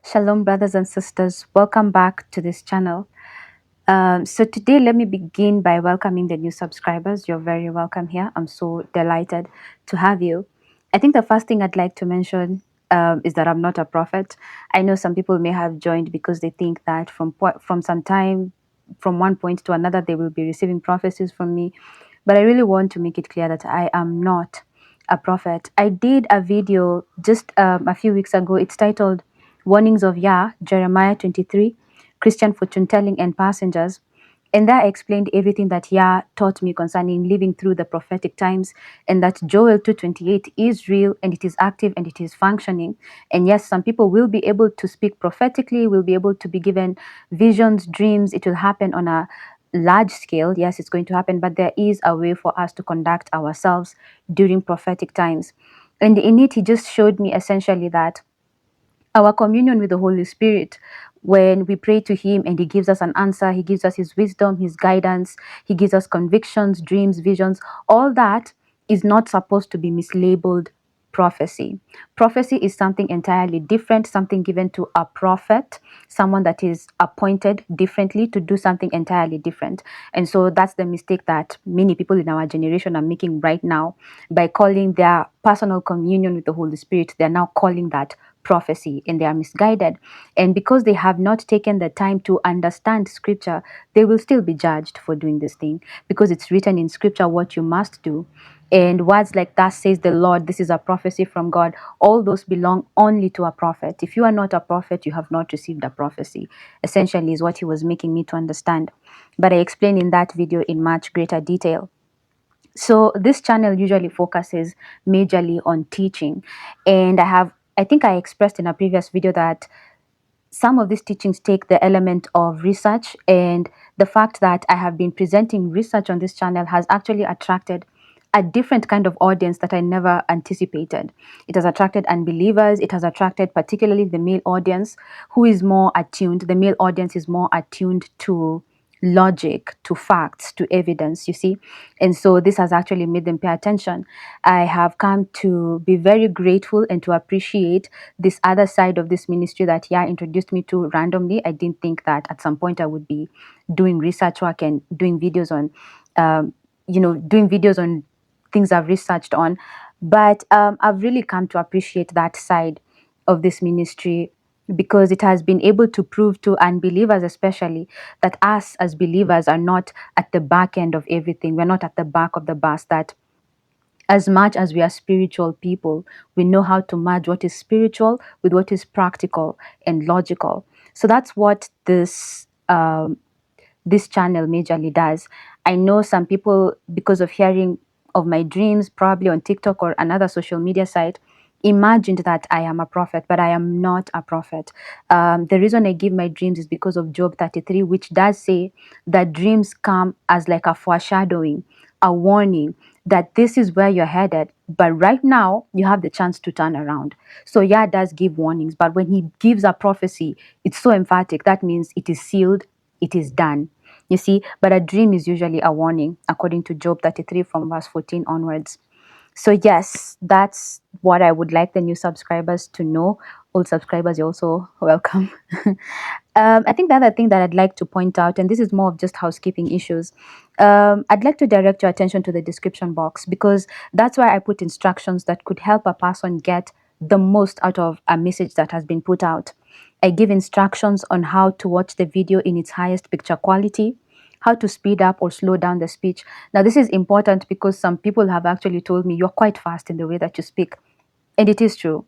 Shalom, brothers and sisters. Welcome back to this channel. So today, let me begin by welcoming the new subscribers. You're very welcome here. I'm so delighted to have you. I think the first thing I'd like to mention is that I'm not a prophet. I know some people may have joined because they think that from some time, from one point to another, they will be receiving prophecies from me. But I really want to make it clear that I am not a prophet. I did a video just a few weeks ago. It's titled Warnings of Yah, Jeremiah 23, Christian Fortune Telling and Passengers. And there I explained everything that Yah taught me concerning living through the prophetic times, and that Joel 2:28 is real and it is active and it is functioning. And yes, some people will be able to speak prophetically, will be able to be given visions, dreams. It will happen on a large scale. Yes, it's going to happen, but there is a way for us to conduct ourselves during prophetic times. And in it, he just showed me essentially that our communion with the Holy Spirit, when we pray to Him and He gives us an answer, He gives us His wisdom, His guidance, He gives us convictions, dreams, visions, all that is not supposed to be mislabeled prophecy. Prophecy is something entirely different, something given to a prophet, someone that is appointed differently to do something entirely different. And so that's the mistake that many people in our generation are making right now by calling their personal communion with the Holy Spirit. They're now calling that prophecy, and they are misguided. And because they have not taken the time to understand scripture, they will still be judged for doing this thing, because it's written in scripture what you must do. And words like that says the Lord, this is a prophecy from God, all those belong only to a prophet. If you are not a prophet, you have not received a prophecy, essentially, is what he was making me to understand. But I explained in that video in much greater detail. So this channel usually focuses majorly on teaching. And I think I expressed in a previous video that some of these teachings take the element of research, and the fact that I have been presenting research on this channel has actually attracted a different kind of audience that I never anticipated. It has attracted unbelievers. It has attracted particularly the male audience, who is more attuned. The male audience is more attuned to logic, to facts, to evidence, you see. And so this has actually made them pay attention. I have come to be very grateful and to appreciate this other side of this ministry that Yah introduced me to randomly. I didn't think that at some point I would be doing research work and doing videos on doing videos on things I've researched on. But I've really come to appreciate that side of this ministry, because it has been able to prove to unbelievers especially that us as believers are not at the back end of everything. We're not at the back of the bus. That as much as we are spiritual people, we know how to merge what is spiritual with what is practical and logical. So that's what this channel majorly does. I know some people, because of hearing of my dreams, probably on TikTok or another social media site, imagined that I am a prophet, but I am not a prophet. The reason I give my dreams is because of Job 33, which does say that dreams come as like a foreshadowing, a warning that this is where you're headed, but right now you have the chance to turn around. So Yah does give warnings, but when he gives a prophecy, it's so emphatic. That means it is sealed, it is done. You see, but a dream is usually a warning, according to Job 33 from verse 14 onwards. So yes, that's what I would like the new subscribers to know. Old subscribers, you're also welcome. I think the other thing that I'd like to point out, and this is more of just housekeeping issues, I'd like to direct your attention to the description box, because that's where I put instructions that could help a person get the most out of a message that has been put out. I give instructions on how to watch the video in its highest picture quality, how to speed up or slow down the speech. Now, this is important because some people have actually told me you're quite fast in the way that you speak. And it is true.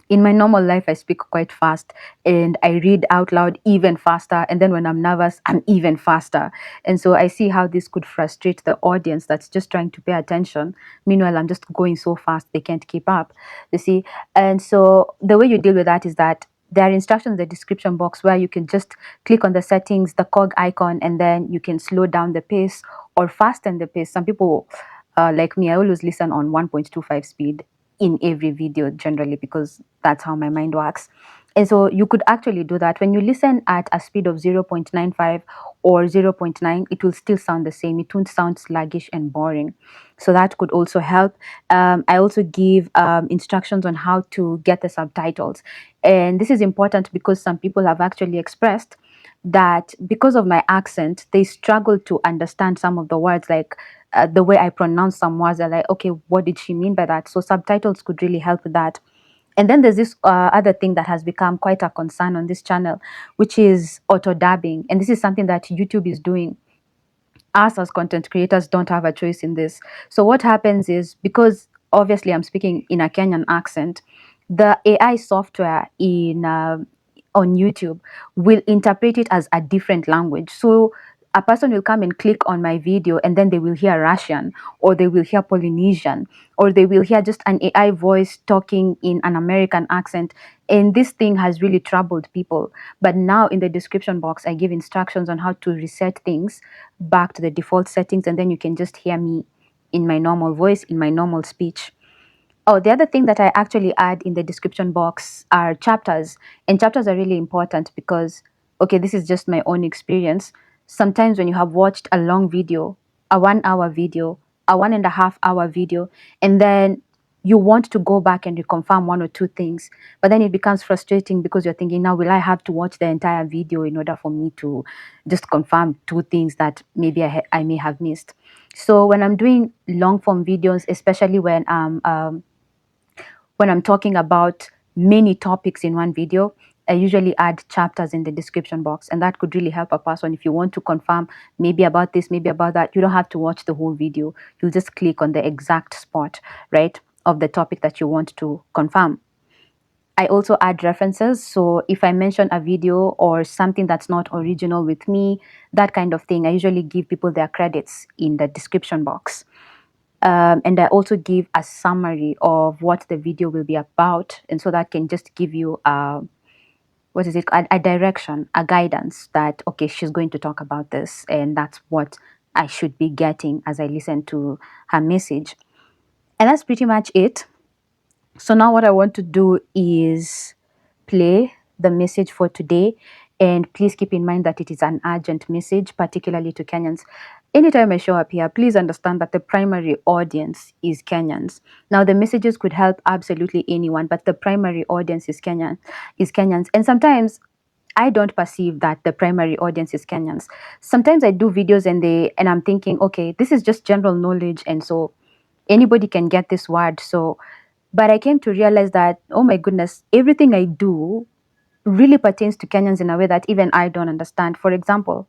In my normal life, I speak quite fast and I read out loud even faster. And then when I'm nervous, I'm even faster. And so I see how this could frustrate the audience that's just trying to pay attention. Meanwhile, I'm just going so fast, they can't keep up. You see? And so the way you deal with that is that there are instructions in the description box where you can just click on the settings, the cog icon, and then you can slow down the pace or fasten the pace. Some people, like me, I always listen on 1.25 speed in every video generally, because that's how my mind works. And so you could actually do that. When you listen at a speed of 0.95 or zero point 0.9, it will still sound the same. It won't sound sluggish and boring. So that could also help. I also give instructions on how to get the subtitles. And this is important because some people have actually expressed that because of my accent, they struggle to understand some of the words, like the way I pronounce some words. They're like, okay, what did she mean by that? So subtitles could really help with that. And then there's this other thing that has become quite a concern on this channel, which is auto dubbing. And this is something that YouTube is doing. Us as content creators don't have a choice in this. So what happens is, because obviously I'm speaking in a Kenyan accent, the AI software in on YouTube will interpret it as a different language. So a person will come and click on my video and then they will hear Russian, or they will hear Polynesian, or they will hear just an AI voice talking in an American accent. And this thing has really troubled people. But now in the description box, I give instructions on how to reset things back to the default settings, and then you can just hear me in my normal voice, in my normal speech. Oh, the other thing that I actually add in the description box are chapters. And chapters are really important because, okay, this is just my own experience. Sometimes when you have watched a long video, a 1 hour video, a 1.5 hour video, and then you want to go back and reconfirm one or two things, but then it becomes frustrating because you're thinking, now will I have to watch the entire video in order for me to just confirm two things that maybe I may have missed? So when I'm doing long form videos, especially when I'm talking about many topics in one video, I usually add chapters in the description box, and that could really help a person if you want to confirm maybe about this, maybe about that. You don't have to watch the whole video. You'll just click on the exact spot, right, of the topic that you want to confirm. I also add references. So if I mention a video or something that's not original with me, that kind of thing, I usually give people their credits in the description box. And I also give a summary of what the video will be about. And so that can just give you a direction, a guidance that, okay, she's going to talk about this. And that's what I should be getting as I listen to her message. And that's pretty much it. So now what I want to do is play the message for today. And please keep in mind that it is an urgent message, particularly to Kenyans. Anytime I show up here, please understand that the primary audience is Kenyans. Now, the messages could help absolutely anyone, but the primary audience is Kenyans. And sometimes I don't perceive that the primary audience is Kenyans. Sometimes I do videos and I'm thinking, okay, this is just general knowledge, and so anybody can get this word. So, but I came to realize that, oh my goodness, everything I do really pertains to Kenyans in a way that even I don't understand. For example,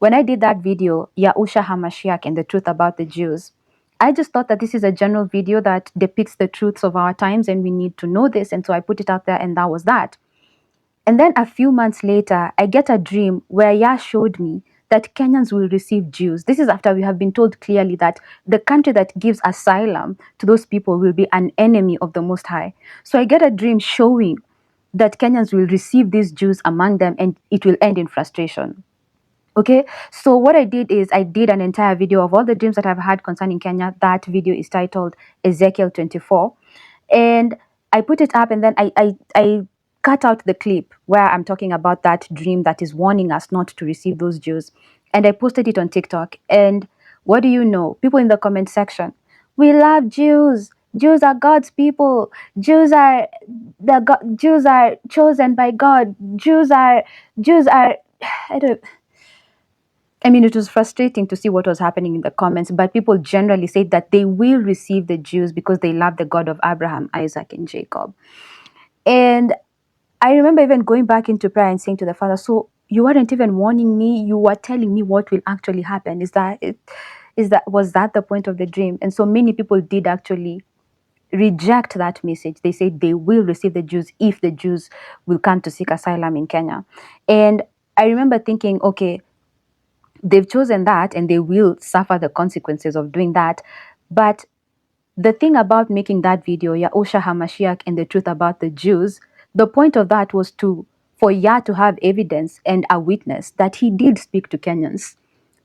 when I did that video, Yausha Hamashiach and the truth about the Jews, I just thought that this is a general video that depicts the truths of our times and we need to know this. And so I put it out there, and that was that. And then a few months later, I get a dream where Yah showed me that Kenyans will receive Jews. This is after we have been told clearly that the country that gives asylum to those people will be an enemy of the Most High. So I get a dream showing that Kenyans will receive these Jews among them, and it will end in frustration. Okay, so what I did is I did an entire video of all the dreams that I've had concerning Kenya. That video is titled Ezekiel 24. And I put it up, and then I cut out the clip where I'm talking about that dream that is warning us not to receive those Jews. And I posted it on TikTok. And what do you know? People in the comment section, we love Jews. Jews are God's people. Jews are chosen by God. Jews are I don't I mean, it was frustrating to see what was happening in the comments, but people generally said that they will receive the Jews because they love the God of Abraham, Isaac, and Jacob. And I remember even going back into prayer and saying to the Father, so you weren't even warning me, you were telling me what will actually happen. Was that the point of the dream? And so many people did actually reject that message. They said they will receive the Jews if the Jews will come to seek asylum in Kenya. And I remember thinking, okay, they've chosen that and they will suffer the consequences of doing that. But the thing about making that video, Yaosha Hamashiach and the truth about the Jews, the point of that was for Yah to have evidence and a witness that he did speak to Kenyans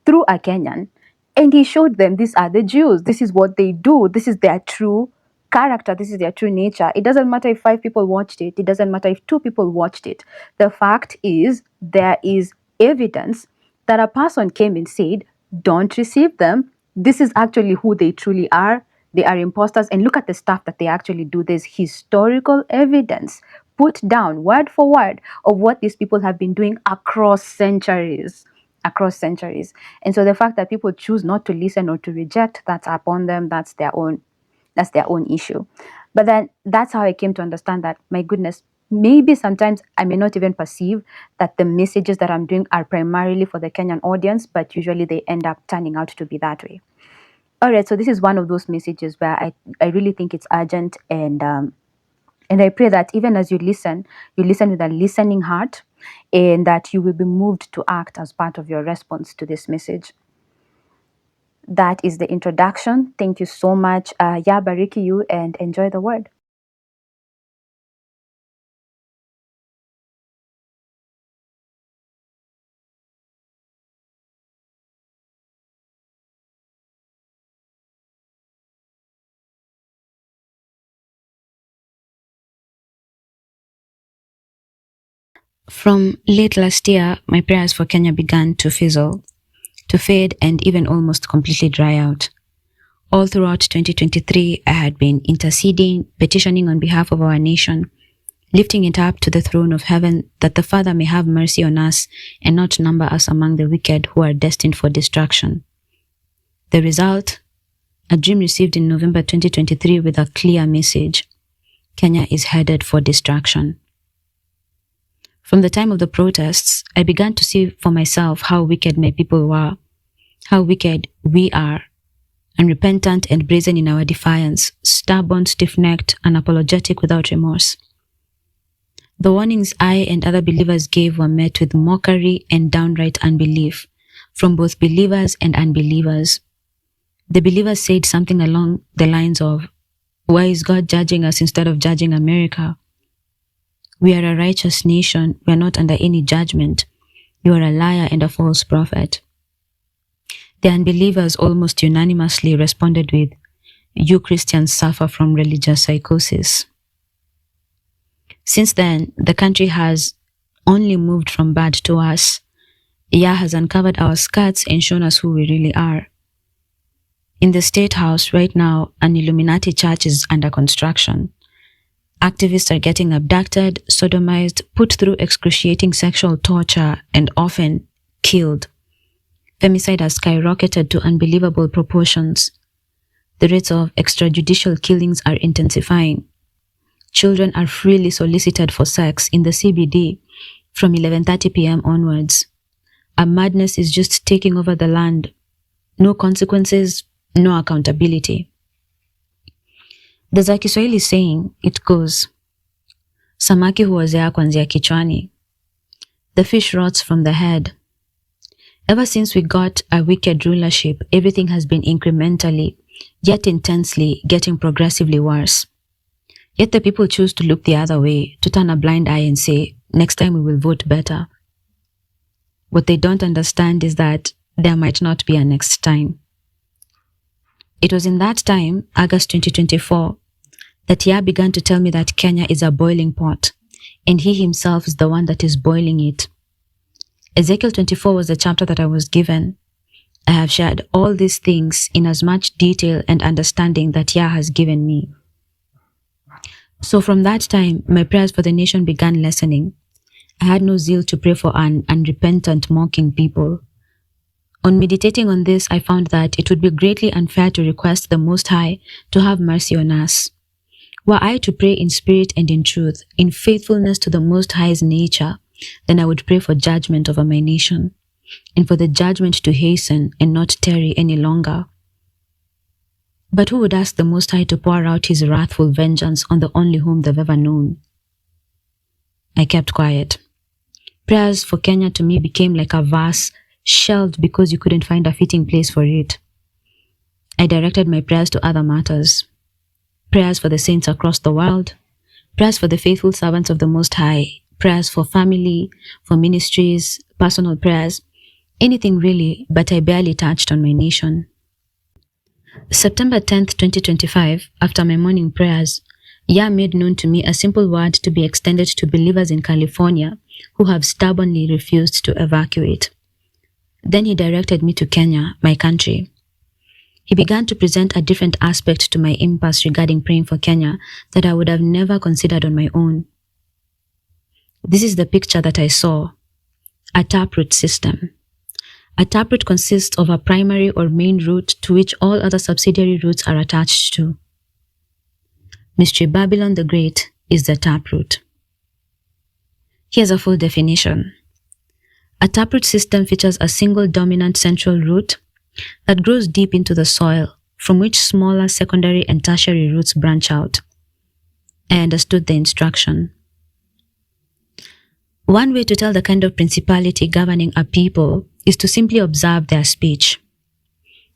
through a Kenyan, and he showed them these are the Jews. This is what they do. This is their true character. This is their true nature. It doesn't matter if 5 people watched it. It doesn't matter if 2 people watched it. The fact is, there is evidence that a person came and said, don't receive them. this is actually who they truly are. They are imposters. And look at the stuff that they actually do. There's historical evidence put down word for word of what these people have been doing across centuries. Across centuries. And so the fact that people choose not to listen or to reject, that's upon them. That's their own issue. But then that's how I came to understand that, my goodness, maybe sometimes I may not even perceive that the messages that I'm doing are primarily for the Kenyan audience, but usually they end up turning out to be that way. All right, so this is one of those messages where I really think it's urgent, and I pray that even as you listen with a listening heart, and that you will be moved to act as part of your response to this message. That is the introduction. Thank you so much. Bariki you and enjoy the word. From late last year, my prayers for Kenya began to fizzle, to fade, and even almost completely dry out. All throughout 2023, I had been interceding, petitioning on behalf of our nation, lifting it up to the throne of heaven that the Father may have mercy on us and not number us among the wicked who are destined for destruction. The result? A dream received in November 2023 with a clear message. Kenya is headed for destruction. From the time of the protests, I began to see for myself how wicked my people were, how wicked we are, unrepentant and brazen in our defiance, stubborn, stiff-necked, unapologetic without remorse. The warnings I and other believers gave were met with mockery and downright unbelief from both believers and unbelievers. The believers said something along the lines of, "Why is God judging us instead of judging America? We are a righteous nation. We are not under any judgment. You are a liar and a false prophet." The unbelievers almost unanimously responded with, "You Christians suffer from religious psychosis." Since then, the country has only moved from bad to worse. Yah has uncovered our skirts and shown us who we really are. In the State House right now, an Illuminati church is under construction. Activists are getting abducted, sodomized, put through excruciating sexual torture, and often killed. Femicide has skyrocketed to unbelievable proportions. The rates of extrajudicial killings are intensifying. Children are freely solicited for sex in the CBD from 11:30 p.m. onwards. A madness is just taking over the land. No consequences, no accountability. There's a Kiswahili saying, it goes, "Samaki huozea kuanzia kichwani." The fish rots from the head. Ever since we got a wicked rulership, everything has been incrementally, yet intensely, getting progressively worse. Yet the people choose to look the other way, to turn a blind eye and say, next time we will vote better. What they don't understand is that there might not be a next time. It was in that time, August 2024, that Yah began to tell me that Kenya is a boiling pot, and he himself is the one that is boiling it. Ezekiel 24 was the chapter that I was given. I have shared all these things in as much detail and understanding that Yah has given me. So from that time, my prayers for the nation began lessening. I had no zeal to pray for an unrepentant, mocking people. On meditating on this, I found that it would be greatly unfair to request the Most High to have mercy on us. Were I to pray in spirit and in truth, in faithfulness to the Most High's nature, then I would pray for judgment over my nation, and for the judgment to hasten and not tarry any longer. But who would ask the Most High to pour out his wrathful vengeance on the only whom they've ever known? I kept quiet. Prayers for Kenya to me became like a verse shelved because you couldn't find a fitting place for it. I directed my prayers to other matters. Prayers for the saints across the world, prayers for the faithful servants of the Most High, prayers for family, for ministries, personal prayers, anything really, but I barely touched on my nation. September 10th, 2025, after my morning prayers, Yah made known to me a simple word to be extended to believers in California who have stubbornly refused to evacuate. Then he directed me to Kenya, my country. He began to present a different aspect to my impasse regarding praying for Kenya that I would have never considered on my own. This is the picture that I saw. A taproot system. A taproot consists of a primary or main root to which all other subsidiary roots are attached to. Mystery Babylon the Great is the taproot. Here's a full definition. A taproot system features a single dominant central root that grows deep into the soil, from which smaller secondary and tertiary roots branch out. I understood the instruction. One way to tell the kind of principality governing a people is to simply observe their speech.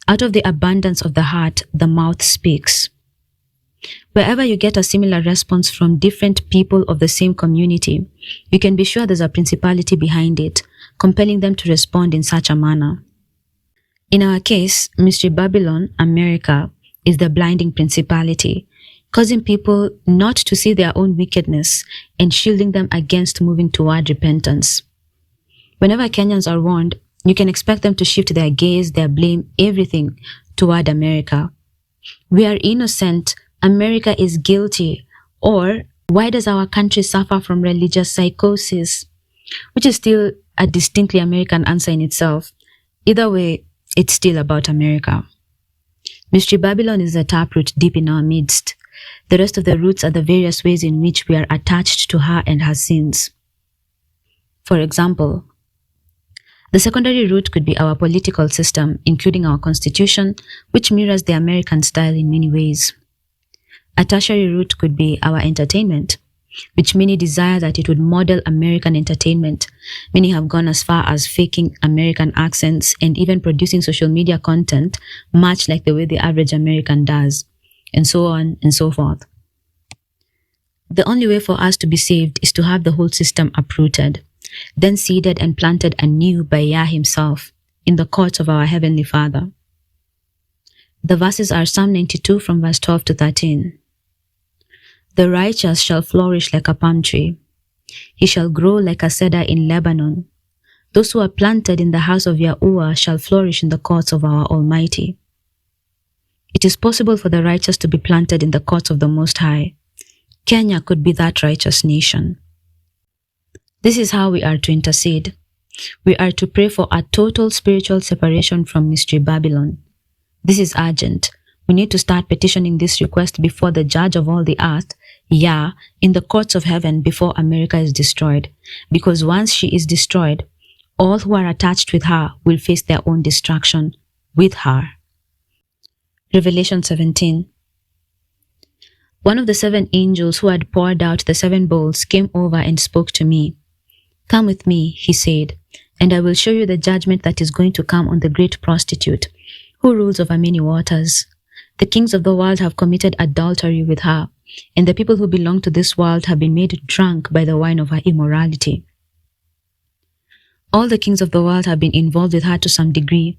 Out of the abundance of the heart, the mouth speaks. Wherever you get a similar response from different people of the same community, you can be sure there's a principality behind it, compelling them to respond in such a manner. In our case, Mystery Babylon, America, is the blinding principality, causing people not to see their own wickedness and shielding them against moving toward repentance. Whenever Kenyans are warned, you can expect them to shift their gaze, their blame, everything toward America. We are innocent, America is guilty, or why does our country suffer from religious psychosis? Which is still a distinctly American answer in itself. Either way, it's still about America. Mystery Babylon is the taproot deep in our midst. The rest of the roots are the various ways in which we are attached to her and her sins. For example, the secondary root could be our political system, including our constitution, which mirrors the American style in many ways. A tertiary root could be our entertainment, which many desire that it would model American entertainment. Many have gone as far as faking American accents and even producing social media content much like the way the average American does, and so on and so forth. The only way for us to be saved is to have the whole system uprooted, then seeded and planted anew by Yah himself in the courts of our Heavenly Father. The verses are Psalm 92 from verse 12 to 13. The righteous shall flourish like a palm tree. He shall grow like a cedar in Lebanon. Those who are planted in the house of Yahuwah shall flourish in the courts of our Almighty. It is possible for the righteous to be planted in the courts of the Most High. Kenya could be that righteous nation. This is how we are to intercede. We are to pray for a total spiritual separation from Mystery Babylon. This is urgent. We need to start petitioning this request before the Judge of all the earth, Yah, in the courts of heaven before America is destroyed. Because once she is destroyed, all who are attached with her will face their own destruction with her. Revelation 17. One of the 7 angels who had poured out the 7 bowls came over and spoke to me. Come with me, he said, and I will show you the judgment that is going to come on the great prostitute, who rules over many waters. The kings of the world have committed adultery with her, and the people who belong to this world have been made drunk by the wine of her immorality. All the kings of the world have been involved with her to some degree.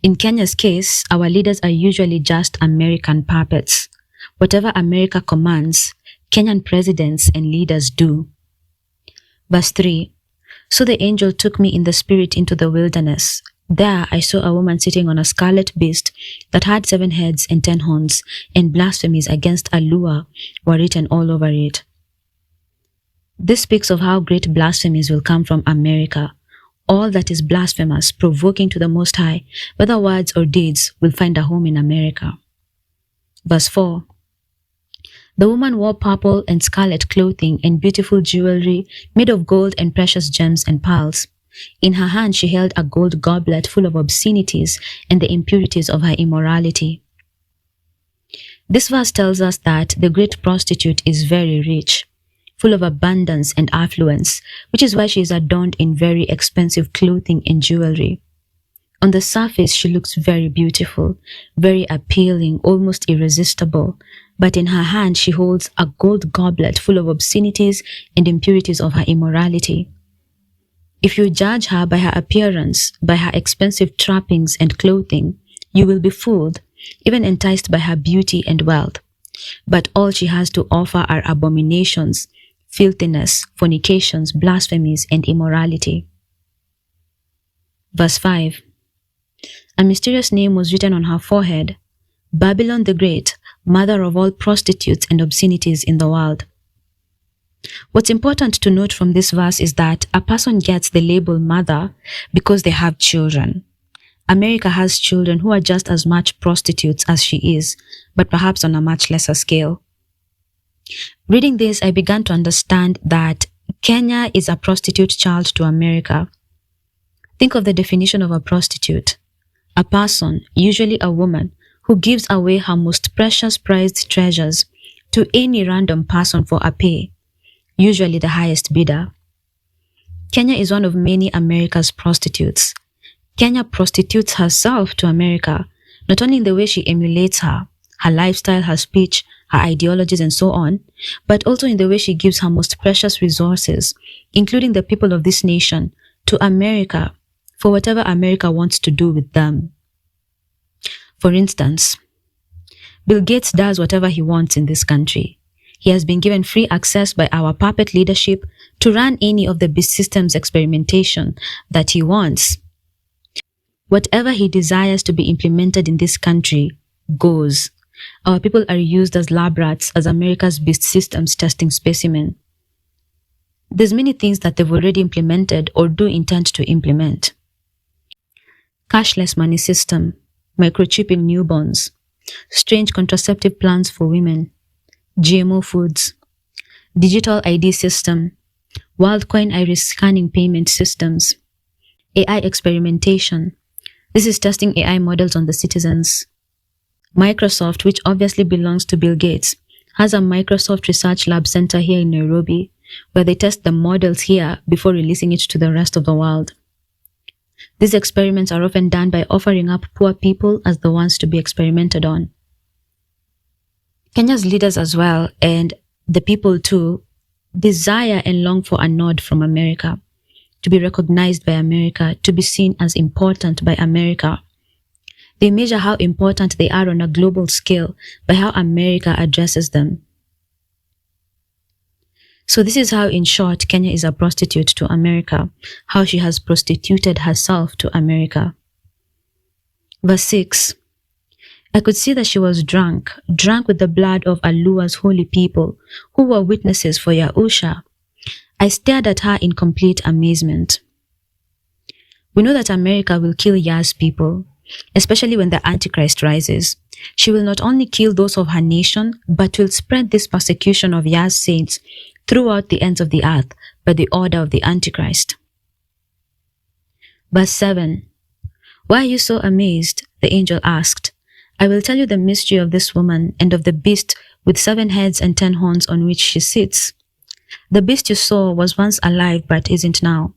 In Kenya's case, our leaders are usually just American puppets. Whatever America commands, Kenyan presidents and leaders do. Verse 3. So the angel took me in the spirit into the wilderness. There I saw a woman sitting on a scarlet beast that had 7 heads and 10 horns, and blasphemies against Allah were written all over it. This speaks of how great blasphemies will come from America. All that is blasphemous, provoking to the Most High, whether words or deeds, will find a home in America. Verse 4. The woman wore purple and scarlet clothing and beautiful jewelry made of gold and precious gems and pearls. In her hand she held a gold goblet full of obscenities and the impurities of her immorality. This verse tells us that the great prostitute is very rich, full of abundance and affluence, which is why she is adorned in very expensive clothing and jewelry. On the surface, she looks very beautiful, very appealing, almost irresistible, but in her hand she holds a gold goblet full of obscenities and impurities of her immorality. If you judge her by her appearance, by her expensive trappings and clothing, you will be fooled, even enticed by her beauty and wealth. But all she has to offer are abominations, filthiness, fornications, blasphemies, and immorality. Verse 5. A mysterious name was written on her forehead: Babylon the Great, mother of all prostitutes and obscenities in the world. What's important to note from this verse is that a person gets the label mother because they have children. America has children who are just as much prostitutes as she is, but perhaps on a much lesser scale. Reading this, I began to understand that Kenya is a prostitute child to America. Think of the definition of a prostitute: a person, usually a woman, who gives away her most precious prized treasures to any random person for a pay, usually the highest bidder. Kenya is one of many America's prostitutes. Kenya prostitutes herself to America, not only in the way she emulates her lifestyle, her speech, her ideologies, and so on, but also in the way she gives her most precious resources, including the people of this nation, to America for whatever America wants to do with them. For instance, Bill Gates does whatever he wants in this country. He has been given free access by our puppet leadership to run any of the beast systems experimentation that he wants. Whatever he desires to be implemented in this country goes. Our people are used as lab rats, as America's beast systems testing specimen. There's many things that they've already implemented or do intend to implement. Cashless money system, microchipping newborns, strange contraceptive plans for women, GMO foods, digital ID system, WorldCoin iris scanning payment systems, AI experimentation. This is testing AI models on the citizens. Microsoft, which obviously belongs to Bill Gates, has a Microsoft Research Lab Center here in Nairobi, where they test the models here before releasing it to the rest of the world. These experiments are often done by offering up poor people as the ones to be experimented on. Kenya's leaders as well, and the people too, desire and long for a nod from America, to be recognized by America, to be seen as important by America. They measure how important they are on a global scale by how America addresses them. So this is how, in short, Kenya is a prostitute to America, how she has prostituted herself to America. Verse 6. I could see that she was drunk with the blood of Alua's holy people, who were witnesses for Yahusha. I stared at her in complete amazement. We know that America will kill Yah's people, especially when the Antichrist rises. She will not only kill those of her nation, but will spread this persecution of Yah's saints throughout the ends of the earth by the order of the Antichrist. Verse 7. Why are you so amazed? The angel asked. I will tell you the mystery of this woman and of the beast with 7 heads and 10 horns on which she sits. The beast you saw was once alive but isn't now,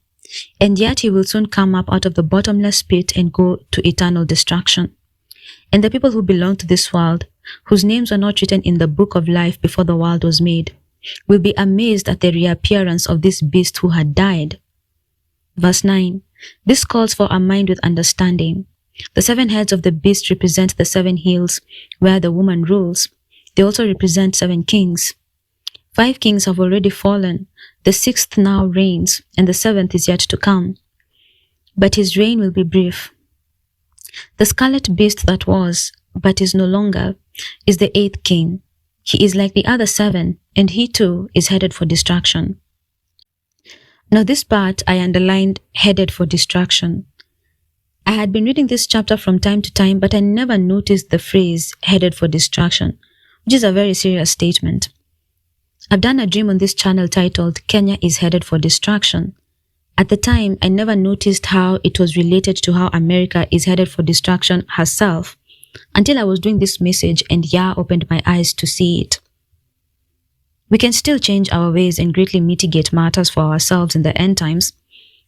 and yet he will soon come up out of the bottomless pit and go to eternal destruction. And the people who belong to this world, whose names were not written in the book of life before the world was made, will be amazed at the reappearance of this beast who had died. Verse 9. This calls for a mind with understanding. The 7 heads of the beast represent the 7 hills where the woman rules. They also represent 7 kings. 5 kings have already fallen. The 6th now reigns, and the 7th is yet to come. But his reign will be brief. The scarlet beast that was, but is no longer, is the 8th king. He is like the other 7, and he too is headed for destruction. Now this part I underlined, headed for destruction. I had been reading this chapter from time to time, but I never noticed the phrase headed for destruction, which is a very serious statement. I've done a dream on this channel titled Kenya is headed for destruction. At the time, I never noticed how it was related to how America is headed for destruction herself, until I was doing this message and Yah opened my eyes to see it. We can still change our ways and greatly mitigate matters for ourselves in the end times.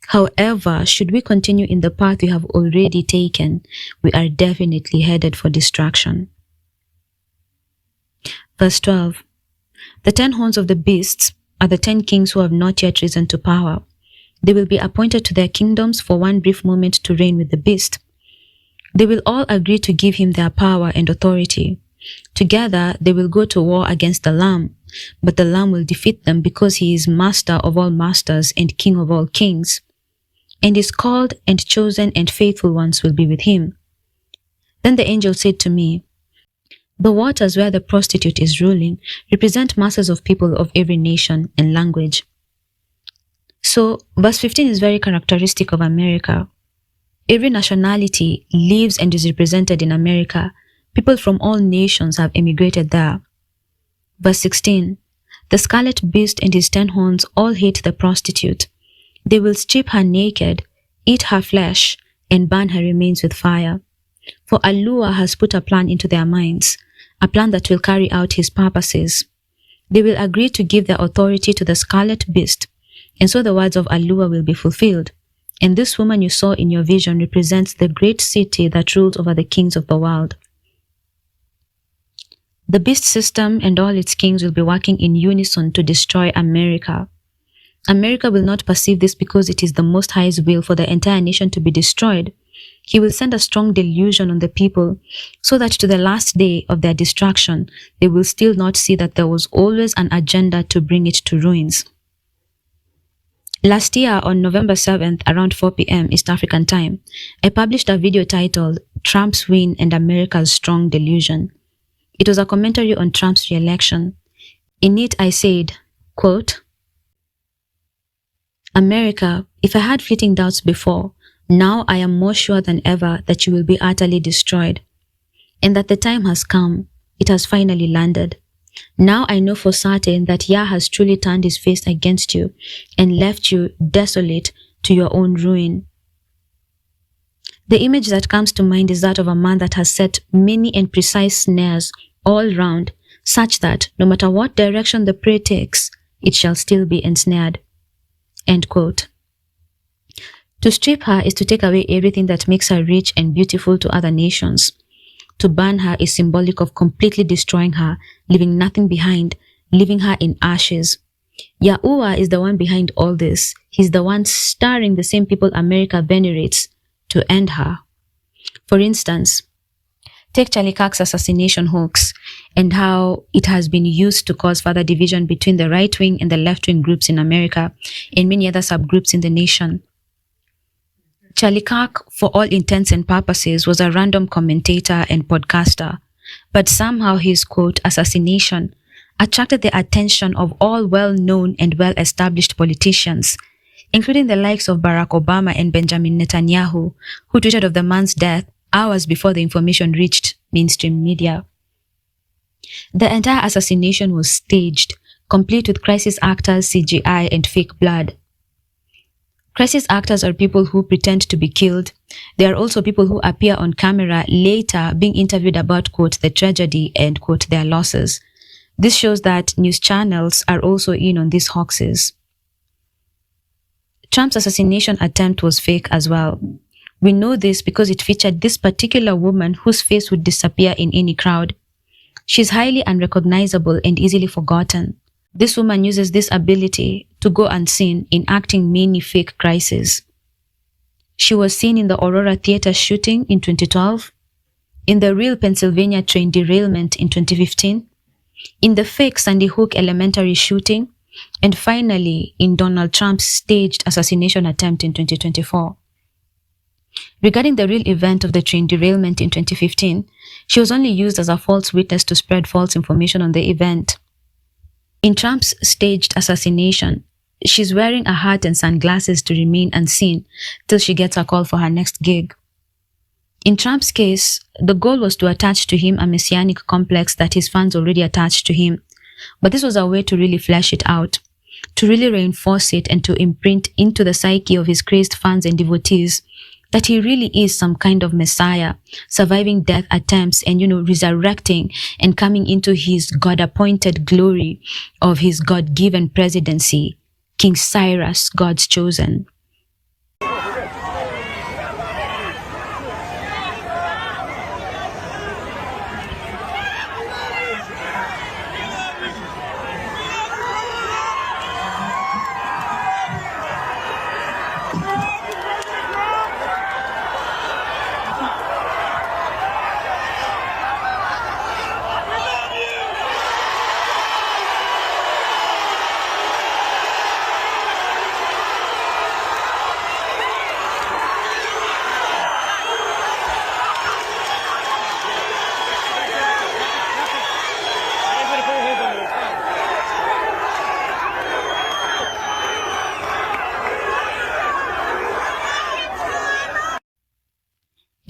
However, should we continue in the path we have already taken, we are definitely headed for destruction. Verse 12. The 10 horns of the beasts are the 10 kings who have not yet risen to power. They will be appointed to their kingdoms for one brief moment to reign with the beast. They will all agree to give him their power and authority. Together, they will go to war against the Lamb, but the Lamb will defeat them because he is master of all masters and king of all kings. And his called and chosen and faithful ones will be with him. Then the angel said to me, "The waters where the prostitute is ruling represent masses of people of every nation and language." So, verse 15 is very characteristic of America. Every nationality lives and is represented in America. People from all nations have emigrated there. Verse 16, "The scarlet beast and his 10 horns all hate the prostitute. They will strip her naked, eat her flesh, and burn her remains with fire. For Allure has put a plan into their minds, a plan that will carry out his purposes. They will agree to give their authority to the scarlet beast, and so the words of Allure will be fulfilled. And this woman you saw in your vision represents the great city that rules over the kings of the world." The beast system and all its kings will be working in unison to destroy America. America will not perceive this because it is the Most High's will for the entire nation to be destroyed. He will send a strong delusion on the people so that to the last day of their destruction, they will still not see that there was always an agenda to bring it to ruins. Last year, on November 7th, around 4 p.m. East African time, I published a video titled "Trump's Win and America's Strong Delusion." It was a commentary on Trump's re-election. In it, I said, quote, "America, if I had fleeting doubts before, now I am more sure than ever that you will be utterly destroyed, and that the time has come. It has finally landed. Now I know for certain that Yah has truly turned his face against you and left you desolate to your own ruin." The image that comes to mind is that of a man that has set many and precise snares all round, such that no matter what direction the prey takes, it shall still be ensnared. End quote. To strip her is to take away everything that makes her rich and beautiful to other nations. To burn her is symbolic of completely destroying her, leaving nothing behind, leaving her in ashes. Yahuwah is the one behind all this. He's the one starring the same people America venerates to end her. For instance, take Charlie Kirk's assassination hoax and how it has been used to cause further division between the right-wing and the left-wing groups in America and many other subgroups in the nation. Charlie Kirk, for all intents and purposes, was a random commentator and podcaster, but somehow his, quote, assassination attracted the attention of all well-known and well-established politicians, including the likes of Barack Obama and Benjamin Netanyahu, who tweeted of the man's death hours before the information reached mainstream media. The entire assassination was staged, complete with crisis actors, CGI, and fake blood. Crisis actors are people who pretend to be killed. They are also people who appear on camera later being interviewed about, quote, the tragedy and, quote, their losses. This shows that news channels are also in on these hoaxes. Trump's assassination attempt was fake as well. We know this because it featured this particular woman whose face would disappear in any crowd. She's highly unrecognizable and easily forgotten. This woman uses this ability to go unseen in acting many fake crises. She was seen in the Aurora Theater shooting in 2012, in the real Pennsylvania train derailment in 2015, in the fake Sandy Hook Elementary shooting, and finally in Donald Trump's staged assassination attempt in 2024. Regarding the real event of the train derailment in 2015, she was only used as a false witness to spread false information on the event. In Trump's staged assassination, she's wearing a hat and sunglasses to remain unseen till she gets a call for her next gig. In Trump's case, the goal was to attach to him a messianic complex that his fans already attached to him. But this was a way to really flesh it out, to really reinforce it and to imprint into the psyche of his crazed fans and devotees that he really is some kind of messiah, surviving death attempts and, resurrecting and coming into his God-appointed glory of his God-given presidency, King Cyrus, God's chosen.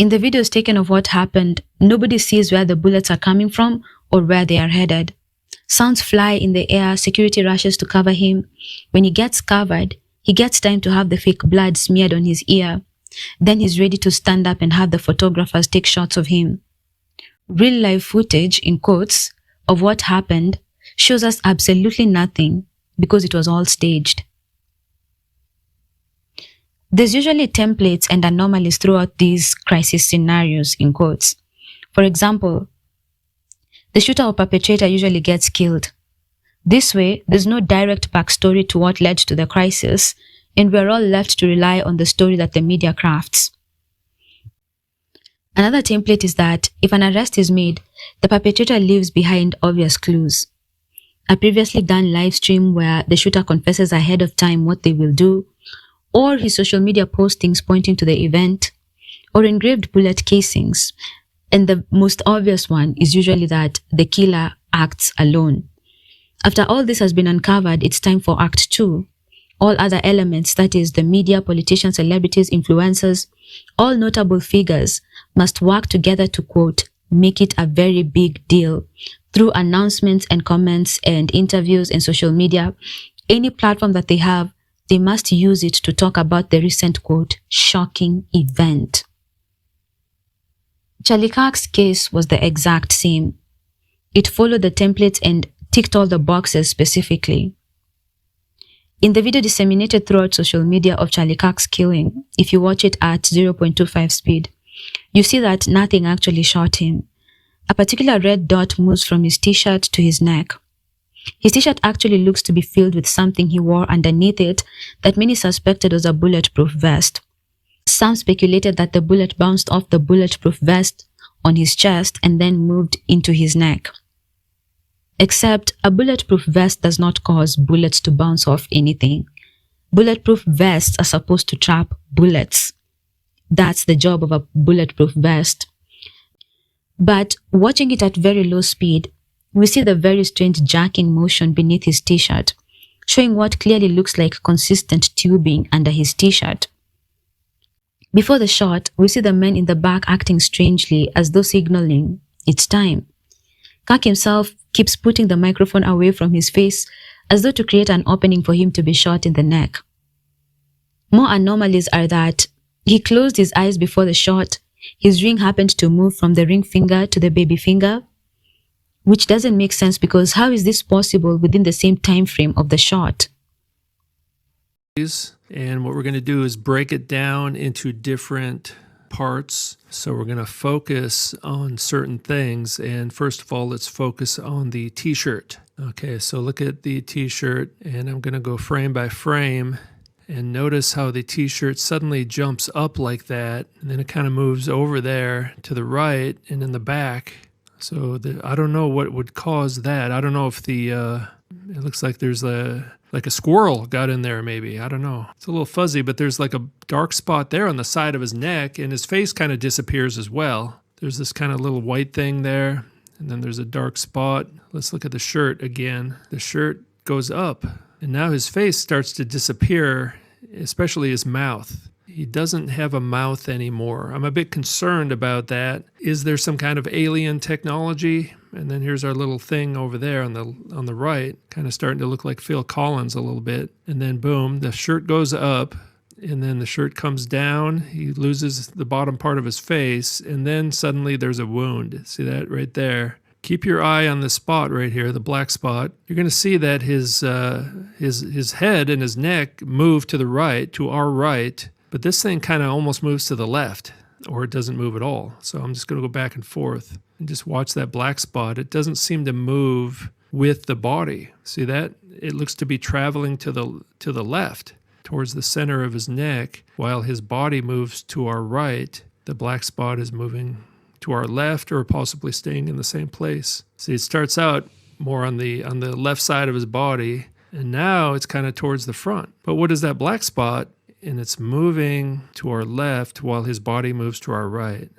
In the videos taken of what happened, nobody sees where the bullets are coming from or where they are headed. Sounds fly in the air, security rushes to cover him. When he gets covered, he gets time to have the fake blood smeared on his ear. Then he's ready to stand up and have the photographers take shots of him. Real life footage, in quotes, of what happened shows us absolutely nothing because it was all staged. There's usually templates and anomalies throughout these crisis scenarios, in quotes. For example, the shooter or perpetrator usually gets killed. This way, there's no direct backstory to what led to the crisis, and we're all left to rely on the story that the media crafts. Another template is that if an arrest is made, the perpetrator leaves behind obvious clues. A previously done live stream where the shooter confesses ahead of time what they will do, or his social media postings pointing to the event, or engraved bullet casings. And the most obvious one is usually that the killer acts alone. After all this has been uncovered, it's time for Act 2. All other elements, that is, the media, politicians, celebrities, influencers, all notable figures must work together to, quote, make it a very big deal through announcements and comments and interviews and social media. Any platform that they have, they must use it to talk about the recent, quote, shocking event. Charlie Kirk's case was the exact same. It followed the templates and ticked all the boxes specifically. In the video disseminated throughout social media of Charlie Kirk's killing, if you watch it at 0.25 speed, you see that nothing actually shot him. A particular red dot moves from his t-shirt to his neck. His t-shirt actually looks to be filled with something he wore underneath it that many suspected was a bulletproof vest. Some speculated that the bullet bounced off the bulletproof vest on his chest and then moved into his neck. Except a bulletproof vest does not cause bullets to bounce off anything. Bulletproof vests are supposed to trap bullets. That's the job of a bulletproof vest. But watching it at very low speed, we see the very strange jerking motion beneath his t-shirt, showing what clearly looks like consistent tubing under his t-shirt. Before the shot, we see the men in the back acting strangely as though signaling, it's time. Kirk himself keeps putting the microphone away from his face as though to create an opening for him to be shot in the neck. More anomalies are that he closed his eyes before the shot, his ring happened to move from the ring finger to the baby finger, which doesn't make sense because how is this possible within the same time frame of the shot? And what we're going to do is break it down into different parts. So we're going to focus on certain things. And first of all, let's focus on the t-shirt. Okay, so look at the t-shirt and I'm going to go frame by frame and notice how the t-shirt suddenly jumps up like that. And then it kind of moves over there to the right and in the back. So I don't know what would cause that. I don't know if it looks like there's like a squirrel got in there maybe. I don't know. It's a little fuzzy, but there's like a dark spot there on the side of his neck and his face kind of disappears as well. There's this kind of little white thing there and then there's a dark spot. Let's look at the shirt again. The shirt goes up and now his face starts to disappear, especially his mouth. He doesn't have a mouth anymore. I'm a bit concerned about that. Is there some kind of alien technology? And then here's our little thing over there on the right, kind of starting to look like Phil Collins a little bit. And then boom, the shirt goes up and then the shirt comes down. He loses the bottom part of his face and then suddenly there's a wound. See that right there? Keep your eye on the spot right here, the black spot. You're going to see that his head and his neck move to the right, to our right. But this thing kind of almost moves to the left, or it doesn't move at all. So I'm just going to go back and forth and just watch that black spot. It doesn't seem to move with the body. See that? It looks to be traveling to the left, towards the center of his neck, while his body moves to our right. The black spot is moving to our left, or possibly staying in the same place. See, it starts out more on the left side of his body, and now it's kind of towards the front. But what is that black spot? And it's moving to our left while his body moves to our right.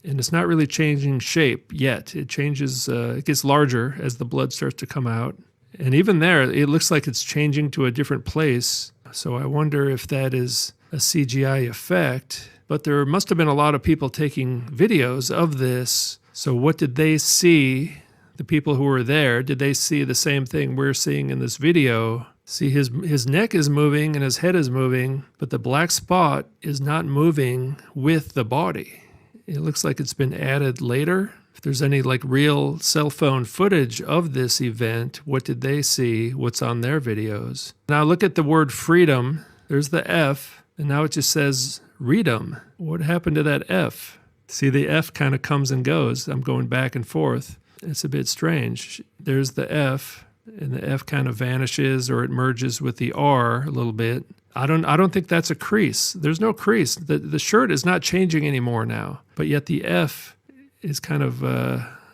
And it's not really changing shape yet. It changes, it gets larger as the blood starts to come out. And even there, it looks like it's changing to a different place. So I wonder if that is a CGI effect. but there must have been a lot of people taking videos of this. So what did they see? The people who were there, did they see the same thing we're seeing in this video? See, his neck is moving and his head is moving, but the black spot is not moving with the body. It looks like it's been added later. If there's any like real cell phone footage of this event, what did they see? What's on their videos? Now look at the word freedom. There's the F, and now it just says readum. What happened to that F? See, the F kind of comes and goes. I'm going back and forth. It's a bit strange. There's the F, and the F kind of vanishes or it merges with the R a little bit. I don't think that's a crease. There's no crease. The shirt is not changing anymore now, but yet the F is kind of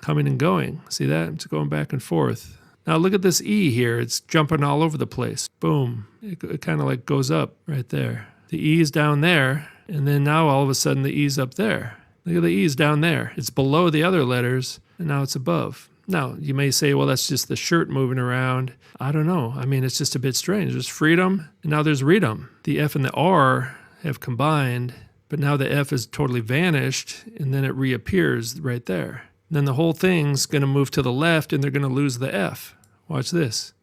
coming and going. See that? It's going back and forth. Now look at this E here. It's jumping all over the place. Boom. It kind of like goes up right there. The E is down there, and then now all of a sudden the E's up there. Look at the E's down there. It's below the other letters, and now it's above. Now, you may say, well, that's just the shirt moving around. I don't know. I mean, it's just a bit strange. There's freedom, and now there's readum. The F and the R have combined, but now the F is totally vanished, and then it reappears right there. And then the whole thing's going to move to the left, and they're going to lose the F. Watch this.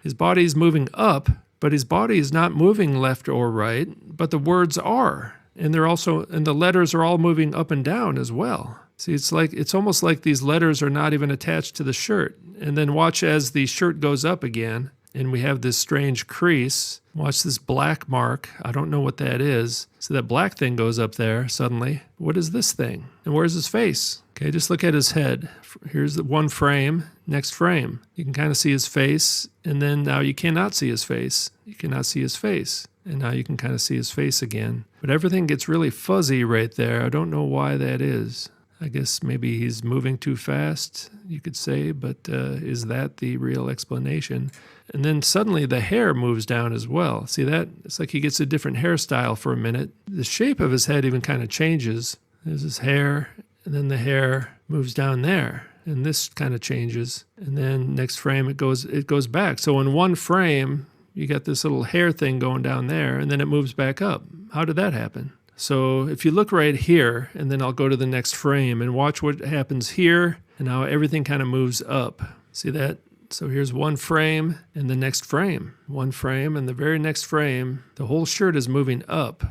His body's moving up, but his body is not moving left or right, but the words are. And the letters are all moving up and down as well. See, it's almost like these letters are not even attached to the shirt. And then watch as the shirt goes up again, and we have this strange crease. Watch this black mark. I don't know what that is. So that black thing goes up there suddenly. What is this thing? And where's his face? Okay, just look at his head. Here's the one frame, next frame. You can kind of see his face, and then now you cannot see his face. You cannot see his face. And now you can kind of see his face again. But everything gets really fuzzy right there. I don't know why that is. I guess maybe he's moving too fast, you could say, but is that the real explanation? And then suddenly the hair moves down as well. See that? It's like he gets a different hairstyle for a minute. The shape of his head even kind of changes. There's his hair, and then the hair moves down there. And this kind of changes. And then next frame, it goes back. So in one frame, you got this little hair thing going down there, and then it moves back up. How did that happen? So if you look right here, and then I'll go to the next frame and watch what happens here, and now everything kind of moves up. See that? So here's one frame and the next frame. One frame and the very next frame, the whole shirt is moving up.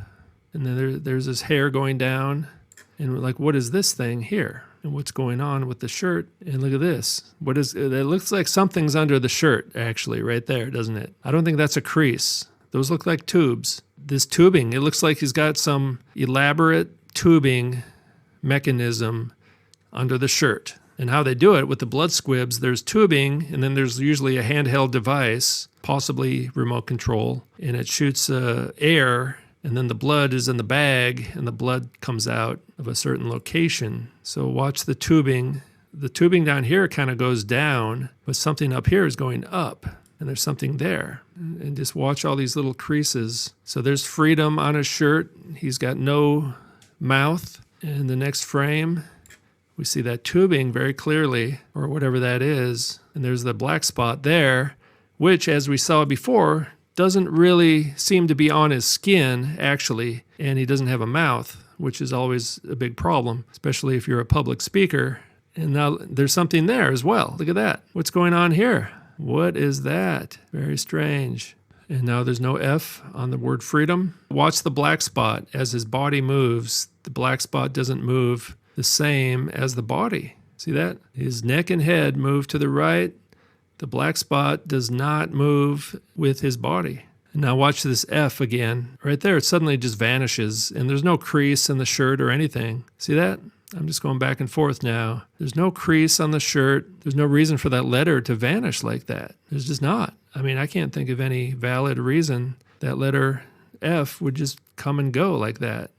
And then there's this hair going down. And we're like, what is this thing here? And what's going on with the shirt? And look at this. It looks like something's under the shirt, actually, right there, doesn't it? I don't think that's a crease. Those look like tubes. This tubing, it looks like he's got some elaborate tubing mechanism under the shirt. And how they do it with the blood squibs, there's tubing, and then there's usually a handheld device, possibly remote control, and it shoots air, and then the blood is in the bag, and the blood comes out of a certain location. So watch the tubing. The tubing down here kind of goes down, but something up here is going up. And there's something there. And just watch all these little creases. So there's freedom on his shirt. He's got no mouth. In the next frame, we see that tubing very clearly, or whatever that is. And there's the black spot there, which, as we saw before, doesn't really seem to be on his skin, actually. And he doesn't have a mouth, which is always a big problem, especially if you're a public speaker. And now there's something there as well. Look at that. What's going on here? What is that? Very strange. And now there's no F on the word freedom. Watch the black spot. As his body moves, the black spot doesn't move the same as the body. See that? His neck and head move to the right. The black spot does not move with his body. And now watch this F again. Right there, it suddenly just vanishes, and there's no crease in the shirt or anything. See that? I'm just going back and forth now. There's no crease on the shirt. There's no reason for that letter to vanish like that. There's just not. I mean, I can't think of any valid reason that letter F would just come and go like that.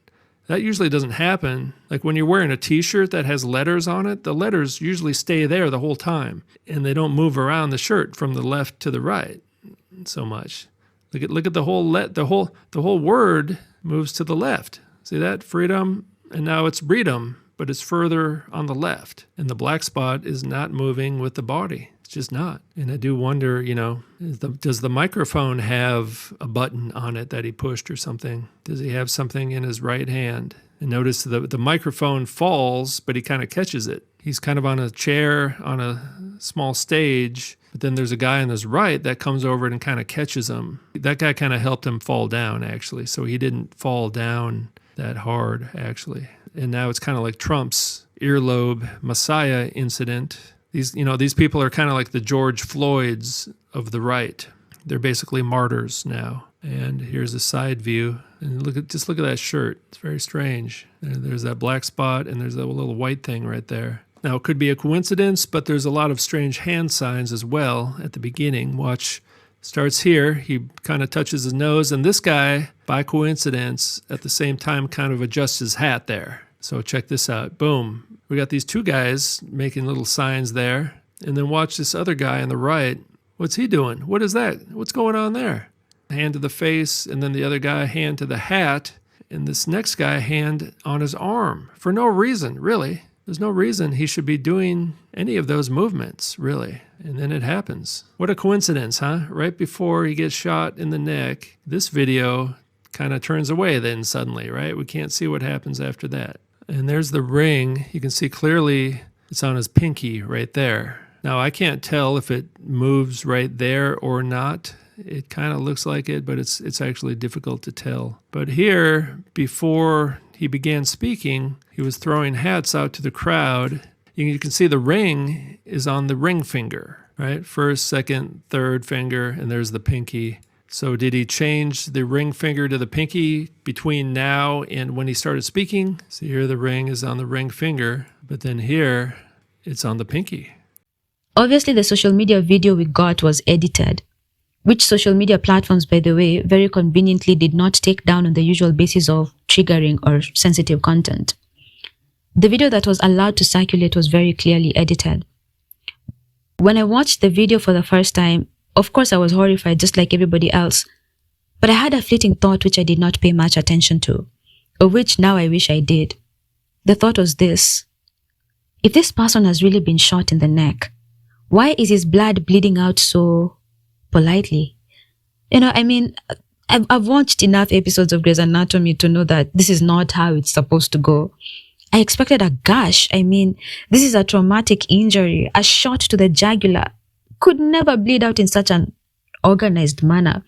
That usually doesn't happen. Like when you're wearing a t-shirt that has letters on it, the letters usually stay there the whole time, and they don't move around the shirt from the left to the right so much. Look at the whole word moves to the left. See that? Freedom, and now it's freedom. But it's further on the left, and the black spot is not moving with the body. It's just not. And I do wonder, does the microphone have a button on it that he pushed or something? Does he have something in his right hand? And notice the microphone falls, but he kind of catches it. He's kind of on a chair on a small stage, but then there's a guy on his right that comes over and kind of catches him. That guy kind of helped him fall down, actually. So he didn't fall down that hard, actually. And now it's kind of like Trump's earlobe Messiah incident. These people are kind of like the George Floyds of the right. They're basically martyrs now. And here's a side view. And just look at that shirt. It's very strange. There's that black spot and there's that little white thing right there. Now, it could be a coincidence, but there's a lot of strange hand signs as well at the beginning. Watch, starts here. He kind of touches his nose. And this guy, by coincidence, at the same time kind of adjusts his hat there. So check this out. Boom. We got these two guys making little signs there. And then watch this other guy on the right. What's he doing? What is that? What's going on there? Hand to the face, and then the other guy hand to the hat, and this next guy hand on his arm. For no reason, really. There's no reason he should be doing any of those movements, really. And then it happens. What a coincidence, huh? Right before he gets shot in the neck, this video kind of turns away then suddenly, right? We can't see what happens after that. And there's the ring. You can see clearly it's on his pinky right there. Now, I can't tell if it moves right there or not. It kind of looks like it, but it's actually difficult to tell. But here, before he began speaking, he was throwing hats out to the crowd. You can see the ring is on the ring finger, right? First, second, third finger, and there's the pinky. So did he change the ring finger to the pinky between now and when he started speaking? See here the ring is on the ring finger, but then here it's on the pinky. Obviously, the social media video we got was edited, which social media platforms, by the way, very conveniently did not take down on the usual basis of triggering or sensitive content. The video that was allowed to circulate was very clearly edited. When I watched the video for the first time, of course I was horrified just like everybody else, but I had a fleeting thought which I did not pay much attention to, or which now I wish I did. The thought was this: if this person has really been shot in the neck, why is his blood bleeding out so politely? I've watched enough episodes of Grey's Anatomy to know that this is not how it's supposed to go. I expected a gash. This is a traumatic injury. A shot to the jugular could never bleed out in such an organized manner.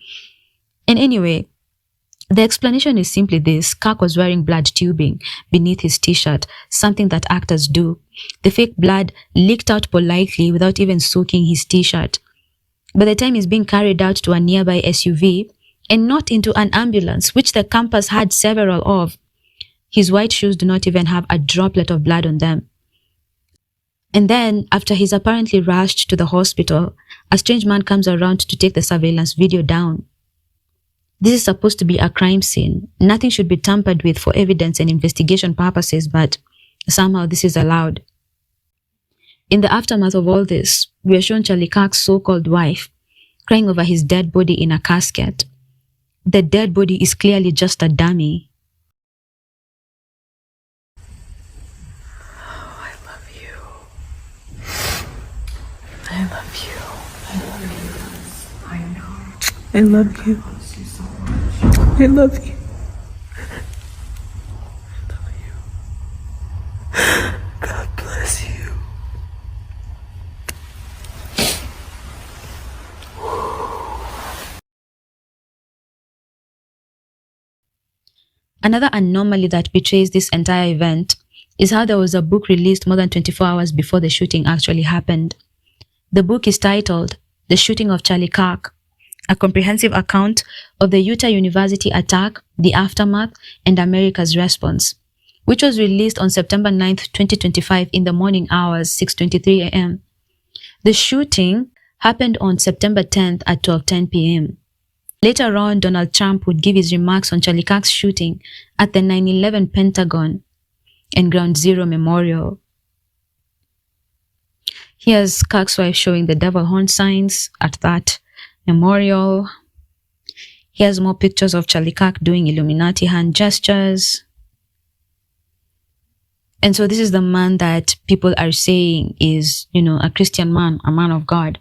And anyway, the explanation is simply this: Kirk was wearing blood tubing beneath his t-shirt, something that actors do. The fake blood leaked out politely without even soaking his t-shirt. By the time he's being carried out to a nearby SUV, and not into an ambulance, which the campus had several of, his white shoes do not even have a droplet of blood on them. And then, after he's apparently rushed to the hospital, a strange man comes around to take the surveillance video down. This is supposed to be a crime scene. Nothing should be tampered with for evidence and investigation purposes, but somehow this is allowed. In the aftermath of all this, we are shown Charlie Kirk's so-called wife crying over his dead body in a casket. The dead body is clearly just a dummy. I love you. I love you. I love you. I know. I love you. I love you. I love you. God bless you. Another anomaly that betrays this entire event is how there was a book released more than 24 hours before the shooting actually happened. The book is titled The Shooting of Charlie Kirk, a comprehensive account of the Utah University attack, the aftermath, and America's response, which was released on September 9th, 2025 in the morning hours, 6:23 a.m. The shooting happened on September 10th at 12:10 p.m. Later on, Donald Trump would give his remarks on Charlie Kirk's shooting at the 9/11 Pentagon and Ground Zero Memorial. Here's Kirk's wife showing the devil horn signs at that memorial. Here's more pictures of Charlie Kirk doing Illuminati hand gestures. And so this is the man that people are saying is, a Christian man, a man of God.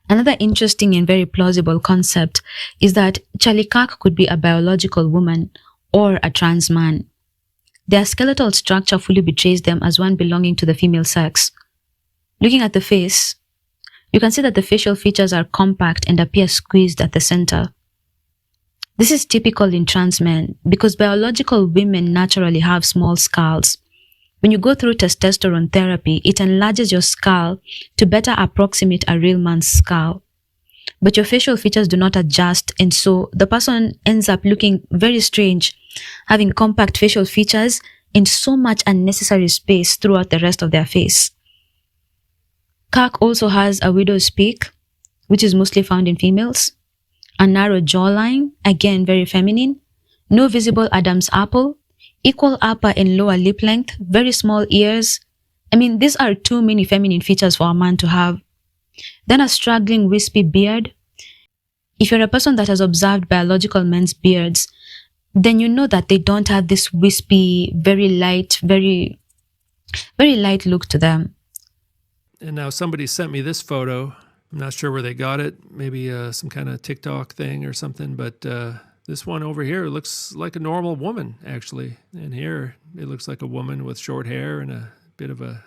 Another interesting and very plausible concept is that Charlie Kirk could be a biological woman or a trans man. Their skeletal structure fully betrays them as one belonging to the female sex. Looking at the face, you can see that the facial features are compact and appear squeezed at the center. This is typical in trans men because biological women naturally have small skulls. When you go through testosterone therapy, it enlarges your skull to better approximate a real man's skull. But your facial features do not adjust, and so the person ends up looking very strange, having compact facial features and so much unnecessary space throughout the rest of their face. Kirk also has a widow's peak, which is mostly found in females, a narrow jawline, again very feminine, no visible Adam's apple, equal upper and lower lip length, very small ears. I mean, these are too many feminine features for a man to have. Then a straggling wispy beard. If you're a person that has observed biological men's beards, then you know that they don't have this wispy, very light, very light look to them. And now somebody sent me this photo. I'm not sure where they got it. Maybe some kind of TikTok thing or something, but this one over here looks like a normal woman, actually. And here, it looks like a woman with short hair and a bit of a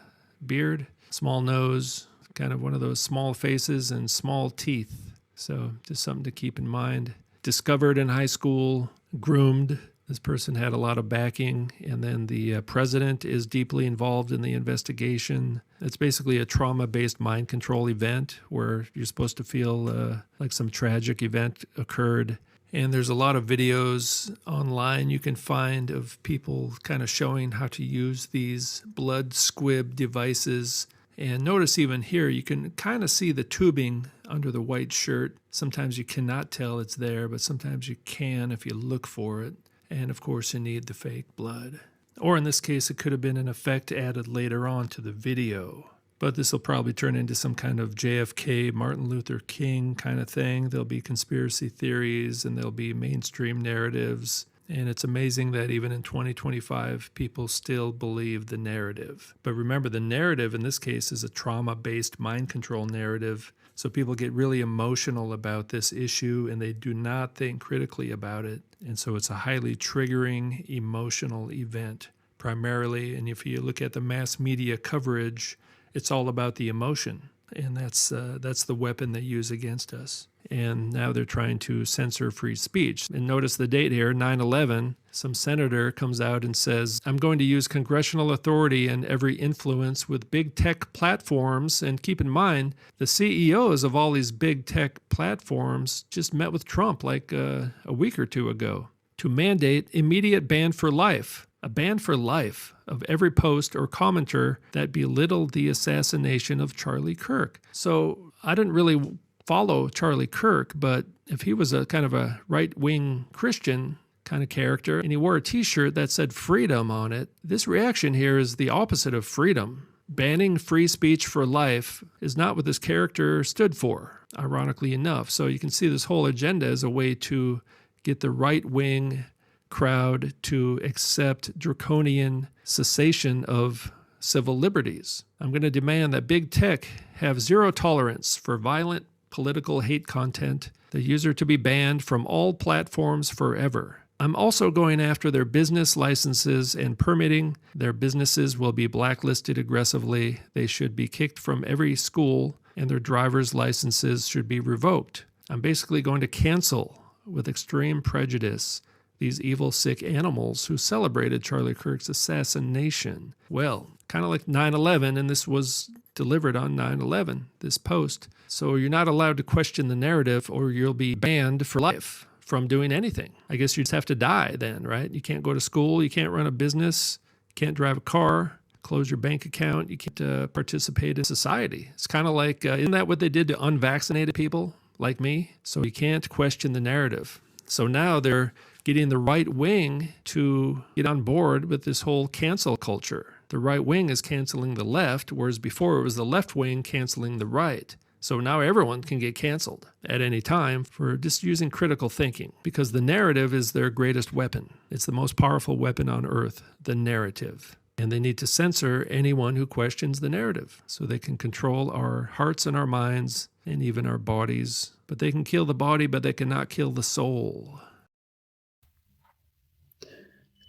beard, small nose, kind of one of those small faces and small teeth. So just something to keep in mind. Discovered in high school, groomed. This person had a lot of backing, and then the president is deeply involved in the investigation. It's basically a trauma-based mind control event where you're supposed to feel like some tragic event occurred. And there's a lot of videos online you can find of people kind of showing how to use these blood squib devices. And notice even here, you can kind of see the tubing under the white shirt. Sometimes you cannot tell it's there, but sometimes you can if you look for it. And of course, you need the fake blood. Or in this case, it could have been an effect added later on to the video. But this will probably turn into some kind of JFK, Martin Luther King kind of thing. There'll be conspiracy theories and there'll be mainstream narratives. And it's amazing that even in 2025, people still believe the narrative. But remember, the narrative in this case is a trauma-based mind control narrative. So people get really emotional about this issue and they do not think critically about it. And so it's a highly triggering emotional event primarily. And if you look at the mass media coverage, it's all about the emotion. And that's the weapon they use against us. And now they're trying to censor free speech. And notice the date here, 9/11. Some senator comes out and says, I'm going to use congressional authority and every influence with big tech platforms. And keep in mind, the CEOs of all these big tech platforms just met with Trump like a week or two ago to mandate immediate ban for life. A ban for life of every post or commenter that belittled the assassination of Charlie Kirk. So I didn't really follow Charlie Kirk, but if he was a kind of a right-wing Christian kind of character and he wore a t-shirt that said freedom on it, this reaction here is the opposite of freedom. Banning free speech for life is not what this character stood for, ironically enough. So you can see this whole agenda as a way to get the right-wing crowd to accept draconian cessation of civil liberties. I'm going to demand that big tech have zero tolerance for violent political hate content, the user to be banned from all platforms forever. I'm also going after their business licenses and permitting. Their businesses will be blacklisted aggressively. They should be kicked from every school, and their driver's licenses should be revoked. I'm basically going to cancel with extreme prejudice these evil, sick animals who celebrated Charlie Kirk's assassination. Well, kind of like 9/11, and this was delivered on 9/11, this post. So you're not allowed to question the narrative or you'll be banned for life from doing anything. I guess you just have to die then, right? You can't go to school, you can't run a business, you can't drive a car, close your bank account, you can't participate in society. It's kind of like, isn't that what they did to unvaccinated people like me? So you can't question the narrative. So now they're getting the right wing to get on board with this whole cancel culture. The right wing is canceling the left, whereas before it was the left wing canceling the right. So now everyone can get canceled at any time for just using critical thinking, because the narrative is their greatest weapon. It's the most powerful weapon on earth, the narrative. And they need to censor anyone who questions the narrative so they can control our hearts and our minds and even our bodies. But they can kill the body, but they cannot kill the soul.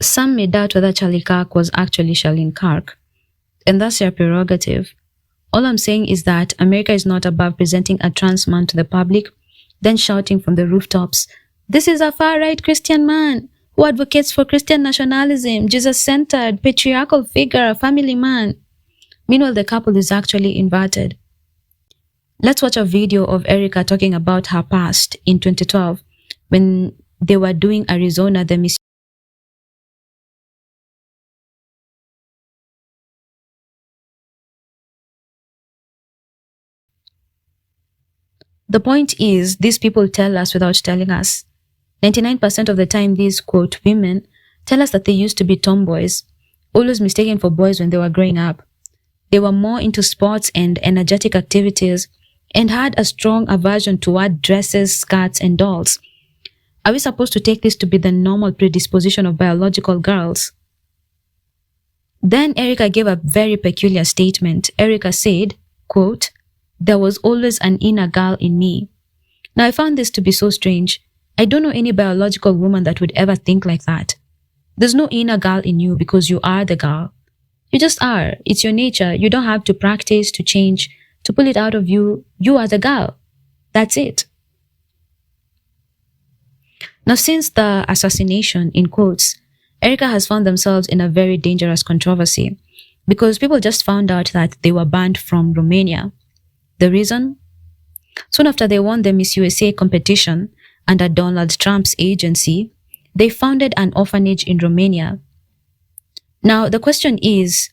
Some may doubt whether Charlie Kirk was actually Charlene Kirk, and that's their prerogative. All I'm saying is that America is not above presenting a trans man to the public, then shouting from the rooftops, "This is a far-right Christian man who advocates for Christian nationalism, Jesus-centered, patriarchal figure, a family man." Meanwhile, the couple is actually inverted. Let's watch a video of Erika talking about her past in 2012 when they were doing Arizona the Miss. The point is, these people tell us without telling us. 99% of the time, these, quote, women tell us that they used to be tomboys, always mistaken for boys when they were growing up. They were more into sports and energetic activities and had a strong aversion toward dresses, skirts, and dolls. Are we supposed to take this to be the normal predisposition of biological girls? Then Erika gave a very peculiar statement. Erika said, quote, "There was always an inner girl in me." Now, I found this to be so strange. I don't know any biological woman that would ever think like that. There's no inner girl in you because you are the girl. You just are. It's your nature. You don't have to practice, to change, to pull it out of you. You are the girl. That's it. Now, since the assassination, in quotes, Erika has found themselves in a very dangerous controversy because people just found out that they were banned from Romania. The reason? Soon after they won the Miss USA competition under Donald Trump's agency, they founded an orphanage in Romania. Now, the question is,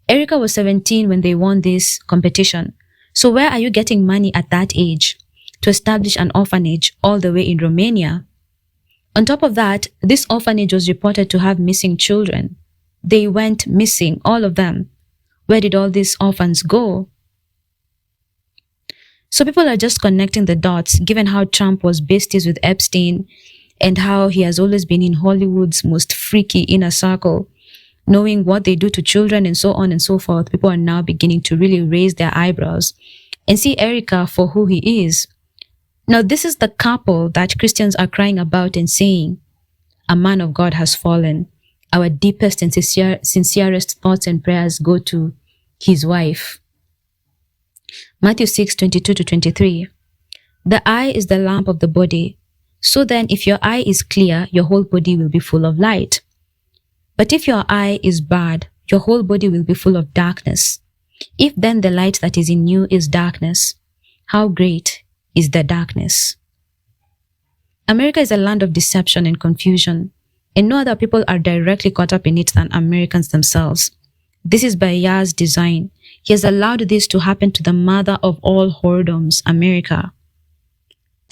Erika was 17 when they won this competition. So where are you getting money at that age to establish an orphanage all the way in Romania? On top of that, this orphanage was reported to have missing children. They went missing, all of them. Where did all these orphans go? So people are just connecting the dots, given how Trump was besties with Epstein and how he has always been in Hollywood's most freaky inner circle. Knowing what they do to children and so on and so forth, people are now beginning to really raise their eyebrows and see Erika for who he is. Now, this is the couple that Christians are crying about and saying, "A man of God has fallen. Our deepest and sincerest thoughts and prayers go to his wife." Matthew 6:22-23. The eye is the lamp of the body. So then, if your eye is clear, your whole body will be full of light. But if your eye is bad, your whole body will be full of darkness. If then the light that is in you is darkness, how great is the darkness? America is a land of deception and confusion, and no other people are directly caught up in it than Americans themselves. This is by Yah's design. He has allowed this to happen to the mother of all whoredoms, America.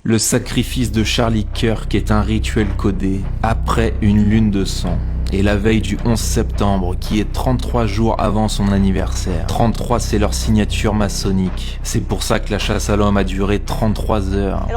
Le sacrifice de Charlie Kirk est un rituel codé après une lune de sang. Et la veille du 11 septembre, qui est 33 jours avant son anniversaire. 33, c'est leur signature maçonnique. C'est pour ça que la chasse à l'homme a duré 33 heures.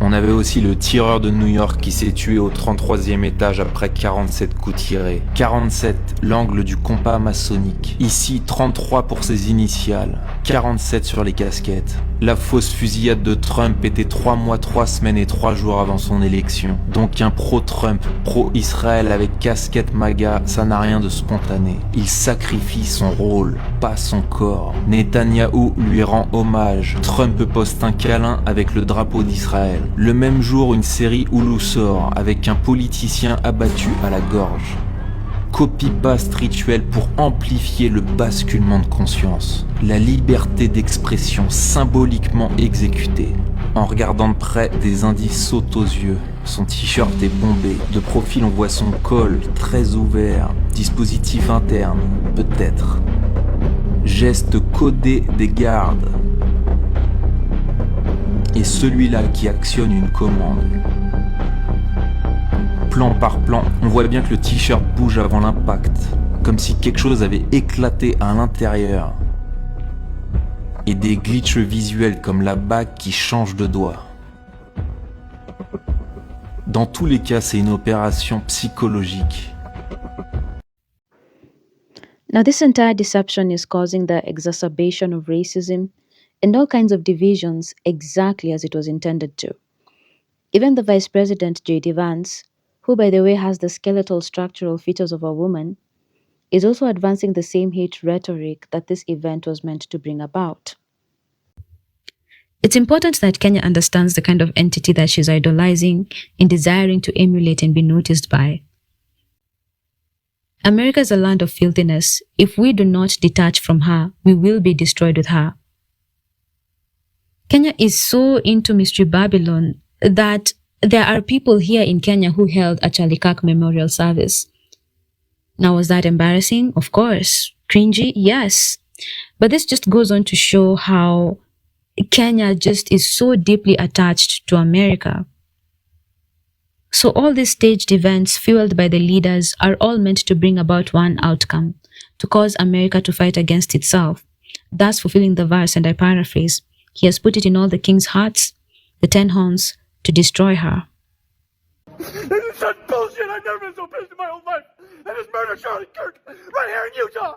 On avait aussi le tireur de New York qui s'est tué au 33e étage après 47 coups tirés. 47, l'angle du compas maçonnique. Ici, 33 pour ses initiales. 47 sur les casquettes. La fausse fusillade de Trump était 3 mois, 3 semaines et 3 jours avant son élection. Donc un pro-Trump, pro-Israël avec casquette MAGA, ça n'a rien de spontané. Il sacrifie son rôle, pas son corps. Netanyahou lui rend hommage. Trump poste un câlin avec le drapeau d'Israël. Le même jour, une série Hulu sort avec un politicien abattu à la gorge. Copy-paste rituel pour amplifier le basculement de conscience. La liberté d'expression symboliquement exécutée. En regardant de près, des indices sautent aux yeux. Son t-shirt est bombé. De profil, on voit son col très ouvert. Dispositif interne, peut-être. Geste codé des gardes. Et celui-là qui actionne une commande. Plan par plan, on voit bien que le t-shirt bouge avant l'impact, comme si quelque chose avait éclaté à l'intérieur. et des glitches visuels comme la bague qui change de doigt. Dans tous les cas, c'est une opération psychologique. Now, this entire deception is causing the exacerbation of racism and all kinds of divisions exactly as it was intended to. Even the Vice President, J.D. Vance, who, by the way, has the skeletal structural features of a woman, is also advancing the same hate rhetoric that this event was meant to bring about. It's important that Kenya understands the kind of entity that she's idolizing and desiring to emulate and be noticed by. America is a land of filthiness. If we do not detach from her, we will be destroyed with her. Kenya is so into Mystery Babylon that there are people here in Kenya who held a Charlie Kirk memorial service. Now, was that embarrassing? Of course. Cringy? Yes. But this just goes on to show how Kenya just is so deeply attached to America. So all these staged events fueled by the leaders are all meant to bring about one outcome, to cause America to fight against itself, thus fulfilling the verse, and I paraphrase, "He has put it in all the king's hearts, the 10 horns, to destroy her." This is such bullshit. I've never been so pissed in my whole life. I just murdered Charlene Kirk right here in Utah.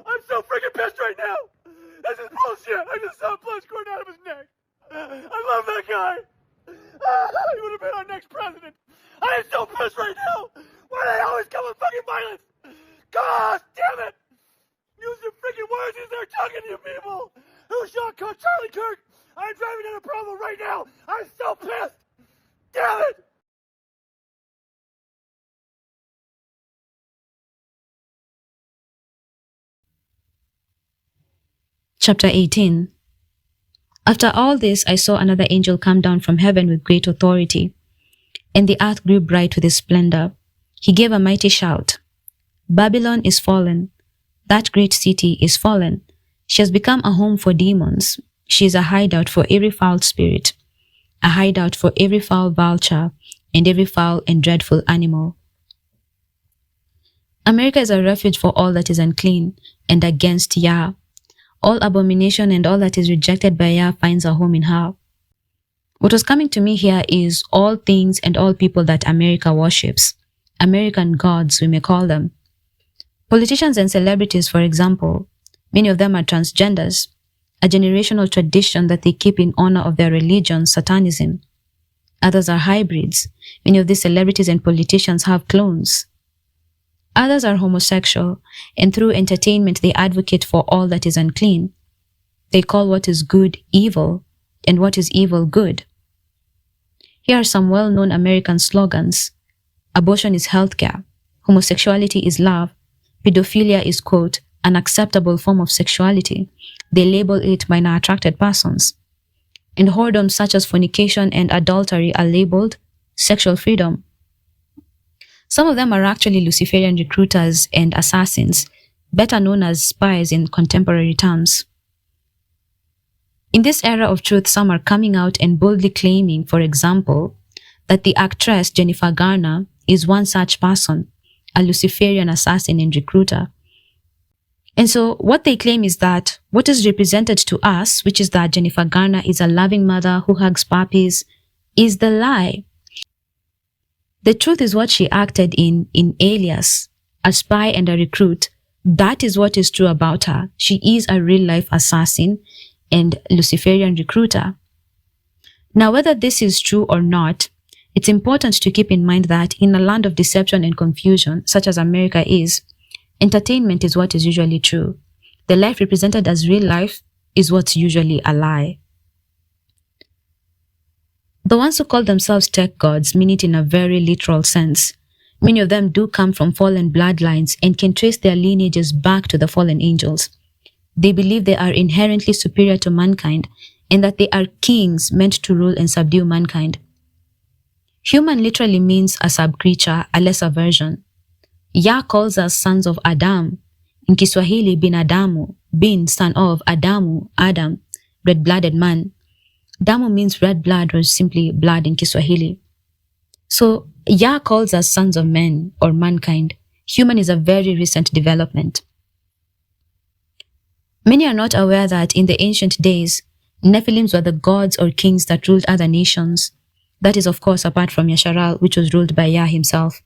I'm so freaking pissed right now. This is bullshit. I just saw blood squirting out of his neck. I love that guy. He would have been our next president. I am so pissed right now. Why do they always come with fucking violence? God damn it. Use your freaking words as they're talking to you people. Who shot Charlie Kirk? I'm driving down a problem right now. I'm so pissed. Damn it. Chapter 18. After all this, I saw another angel come down from heaven with great authority, and the earth grew bright with his splendor. He gave a mighty shout. Babylon is fallen. That great city is fallen. She has become a home for demons. She is a hideout for every foul spirit, a hideout for every foul vulture and every foul and dreadful animal. America is a refuge for all that is unclean and against Yah. All abomination and all that is rejected by Yah finds a home in her. What was coming to me here is all things and all people that America worships. American gods, we may call them. Politicians and celebrities, for example, many of them are transgenders, a generational tradition that they keep in honor of their religion, Satanism. Others are hybrids. Many of these celebrities and politicians have clones. Others are homosexual, and through entertainment they advocate for all that is unclean. They call what is good evil, and what is evil good. Here are some well-known American slogans. Abortion is healthcare. Homosexuality is love. Pedophilia is, quote, an acceptable form of sexuality. They label it minor-attracted persons. And whoredoms such as fornication and adultery are labeled sexual freedom. Some of them are actually Luciferian recruiters and assassins, better known as spies in contemporary terms. In this era of truth, some are coming out and boldly claiming, for example, that the actress Jennifer Garner is one such person, a Luciferian assassin and recruiter. And so what they claim is that what is represented to us, which is that Jennifer Garner is a loving mother who hugs puppies, is the lie. The truth is what she acted in Alias, a spy and a recruit. That is what is true about her. She is a real-life assassin and Luciferian recruiter. Now, whether this is true or not, it's important to keep in mind that in a land of deception and confusion, such as America is, entertainment is what is usually true. The life represented as real life is what's usually a lie. The ones who call themselves tech gods mean it in a very literal sense. Many of them do come from fallen bloodlines and can trace their lineages back to the fallen angels. They believe they are inherently superior to mankind and that they are kings meant to rule and subdue mankind. Human literally means a sub-creature, a lesser version. Yah calls us sons of Adam. In Kiswahili, binadamu, bin, son of, Adamu, Adam, red-blooded man. Damu means red blood or simply blood in Kiswahili. So Yah calls us sons of men or mankind. Human is a very recent development. Many are not aware that in the ancient days, Nephilims were the gods or kings that ruled other nations. That is, of course, apart from Yasharal, which was ruled by Yah himself.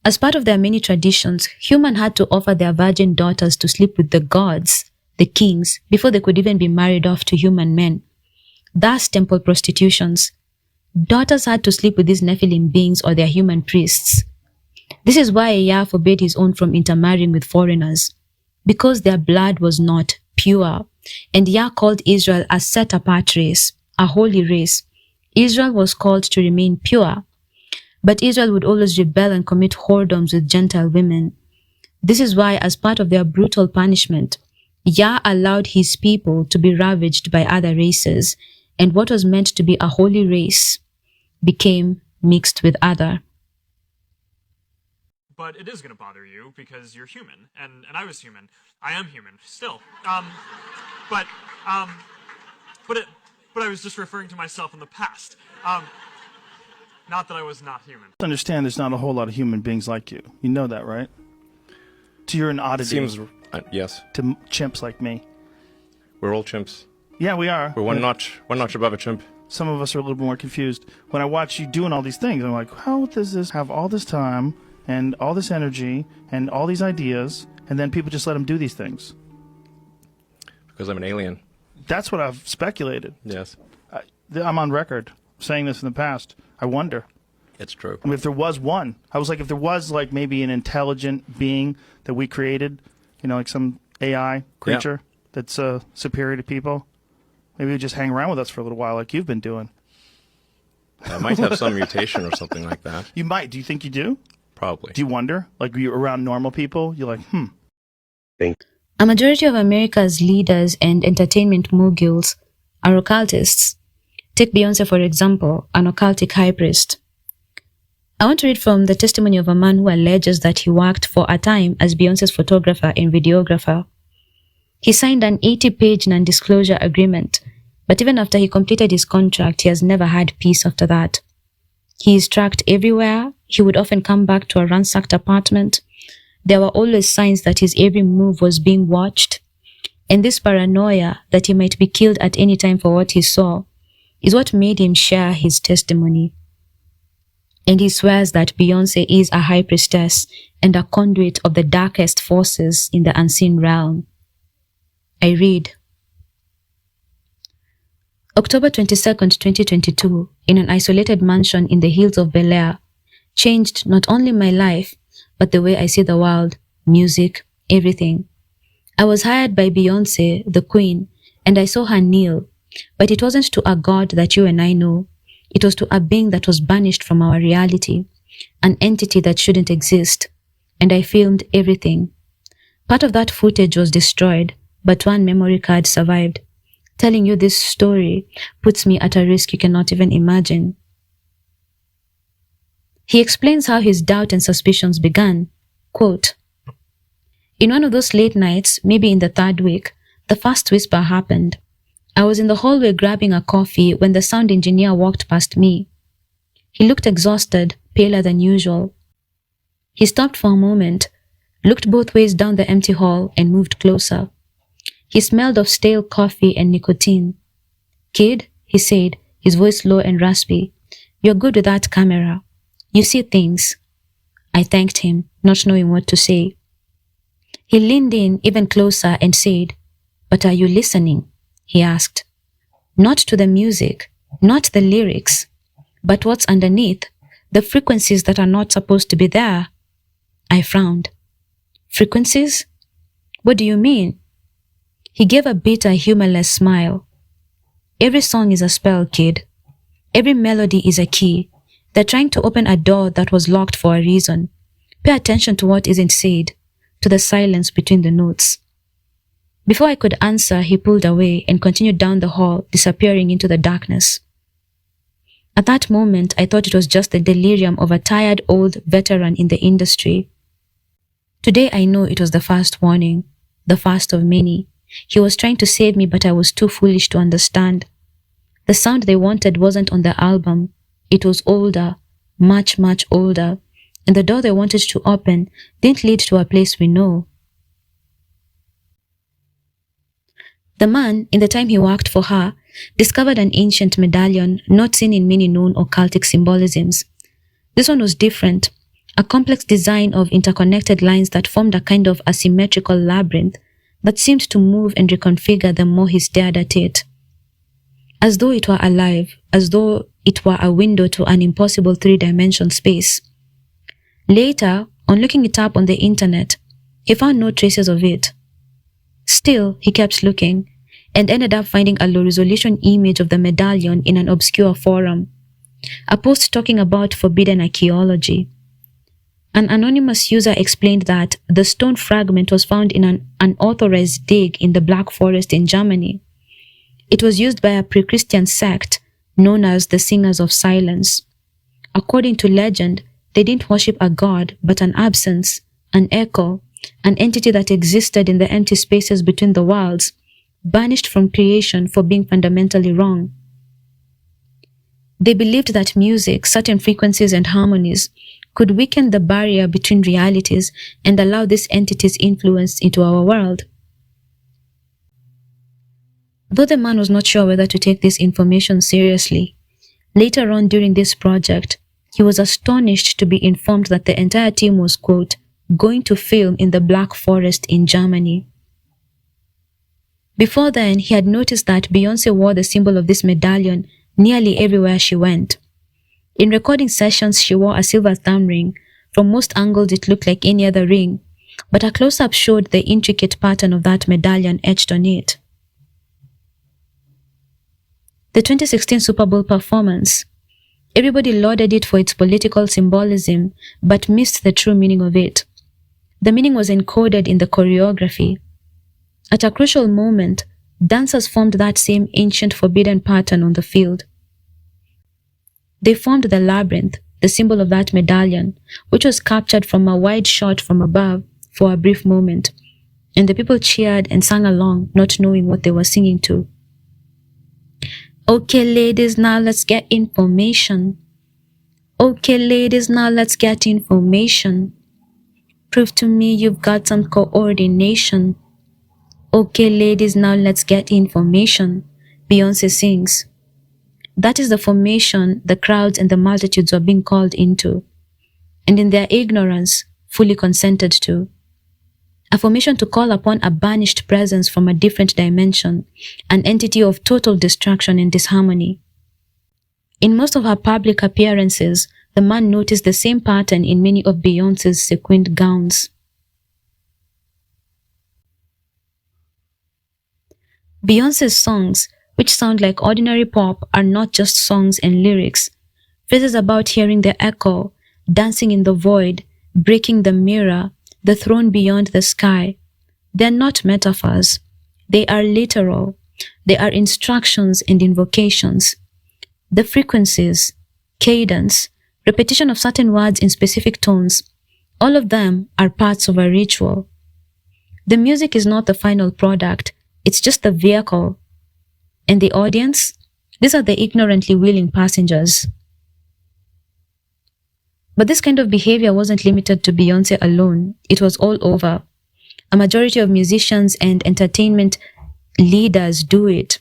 As part of their many traditions, humans had to offer their virgin daughters to sleep with the gods, the kings, before they could even be married off to human men. Thus, temple prostitutions. Daughters had to sleep with these Nephilim beings or their human priests. This is why Yah forbade his own from intermarrying with foreigners, because their blood was not pure. And Yah called Israel a set-apart race, a holy race. Israel was called to remain pure. But Israel would always rebel and commit whoredoms with Gentile women. This is why, as part of their brutal punishment, Yah allowed his people to be ravaged by other races, and what was meant to be a holy race became mixed with other. But it is going to bother you because you're human, and I was human. I am human still. But I was just referring to myself in the past. Not that I was not human. Understand there's not a whole lot of human beings like you. You know that, right? So you're an oddity. Seems yes. To chimps like me. We're all chimps. Yeah, we are. We're one notch above a chimp. Some of us are a little bit more confused. When I watch you doing all these things, I'm like, how does this have all this time and all this energy and all these ideas, and then people just let him do these things? Because I'm an alien. That's what I've speculated. Yes. I'm on record saying this in the past. I wonder. It's true. I mean, if there was one, I was like, if there was like maybe an intelligent being that we created, you know, like some AI creature that's superior to people, maybe you'd just hang around with us for a little while like you've been doing. I might have some mutation or something like that. You might. Do you think you do? Probably. Do you wonder? Like, you're around normal people, you're like, A majority of America's leaders and entertainment moguls are occultists. Take Beyonce, for example, an occultic high priest. I want to read from the testimony of a man who alleges that he worked for a time as Beyonce's photographer and videographer. He signed an 80-page non-disclosure agreement, but even after he completed his contract, he has never had peace after that. He is tracked everywhere. He would often come back to a ransacked apartment. There were always signs that his every move was being watched. And this paranoia that he might be killed at any time for what he saw is what made him share his testimony. And he swears that Beyonce is a high priestess and a conduit of the darkest forces in the unseen realm. I read, October 22nd, 2022, in an isolated mansion in the hills of Bel Air, changed not only my life, but the way I see the world, music, everything. I was hired by Beyonce, the queen, and I saw her kneel, but it wasn't to a god that you and I know. It was to a being that was banished from our reality, an entity that shouldn't exist, and I filmed everything. Part of that footage was destroyed, but one memory card survived. Telling you this story puts me at a risk you cannot even imagine. He explains how his doubt and suspicions began. Quote, in one of those late nights, maybe in the third week, the first whisper happened. I was in the hallway grabbing a coffee when the sound engineer walked past me. He looked exhausted, paler than usual. He stopped for a moment, looked both ways down the empty hall, and moved closer. He smelled of stale coffee and nicotine. Kid, he said, his voice low and raspy, you're good with that camera. You see things. I thanked him, not knowing what to say. He leaned in even closer and said, but are you listening? He asked. Not to the music, not the lyrics, but what's underneath, the frequencies that are not supposed to be there. I frowned. Frequencies? What do you mean? He gave a bitter, humorless smile. Every song is a spell, kid. Every melody is a key. They're trying to open a door that was locked for a reason. Pay attention to what isn't said, to the silence between the notes. Before I could answer, he pulled away and continued down the hall, disappearing into the darkness. At that moment, I thought it was just the delirium of a tired old veteran in the industry. Today I know it was the first warning, the first of many. He was trying to save me, but I was too foolish to understand. The sound they wanted wasn't on the album. It was older, much, much older, and the door they wanted to open didn't lead to a place we know. The man, in the time he worked for her, discovered an ancient medallion not seen in many known occultic symbolisms. This one was different, a complex design of interconnected lines that formed a kind of asymmetrical labyrinth that seemed to move and reconfigure the more he stared at it. As though it were alive, as though it were a window to an impossible three-dimension space. Later, on looking it up on the internet, he found no traces of it. Still, he kept looking, and ended up finding a low-resolution image of the medallion in an obscure forum, a post talking about forbidden archaeology. An anonymous user explained that the stone fragment was found in an unauthorized dig in the Black Forest in Germany. It was used by a pre-Christian sect known as the Singers of Silence. According to legend, they didn't worship a god, but an absence, an echo, an entity that existed in the empty spaces between the worlds, banished from creation for being fundamentally wrong. They believed that music, certain frequencies and harmonies, could weaken the barrier between realities and allow this entity's influence into our world. Though the man was not sure whether to take this information seriously, later on during this project, he was astonished to be informed that the entire team was, quote, going to film in the Black Forest in Germany. Before then, he had noticed that Beyonce wore the symbol of this medallion nearly everywhere she went. In recording sessions, she wore a silver thumb ring. From most angles, it looked like any other ring, but a close-up showed the intricate pattern of that medallion etched on it. The 2016 Super Bowl performance. Everybody lauded it for its political symbolism, but missed the true meaning of it. The meaning was encoded in the choreography. At a crucial moment, dancers formed that same ancient forbidden pattern on the field. They formed the labyrinth, the symbol of that medallion, which was captured from a wide shot from above for a brief moment, and the people cheered and sang along, not knowing what they were singing to. Okay, ladies, now let's get information. Okay, ladies, now let's get information. Prove to me you've got some coordination. Okay, ladies, now let's get information, Beyonce sings. That is the formation the crowds and the multitudes were being called into, and in their ignorance, fully consented to. A formation to call upon a banished presence from a different dimension, an entity of total destruction and disharmony. In most of her public appearances, the man noticed the same pattern in many of Beyonce's sequined gowns. Beyonce's songs, which sound like ordinary pop, are not just songs and lyrics. Phrases about hearing the echo, dancing in the void, breaking the mirror, the throne beyond the sky. They're not metaphors. They are literal. They are instructions and invocations. The frequencies, cadence, repetition of certain words in specific tones, all of them are parts of a ritual. The music is not the final product, it's just the vehicle. And the audience? These are the ignorantly willing passengers. But this kind of behavior wasn't limited to Beyonce alone. It was all over. A majority of musicians and entertainment leaders do it.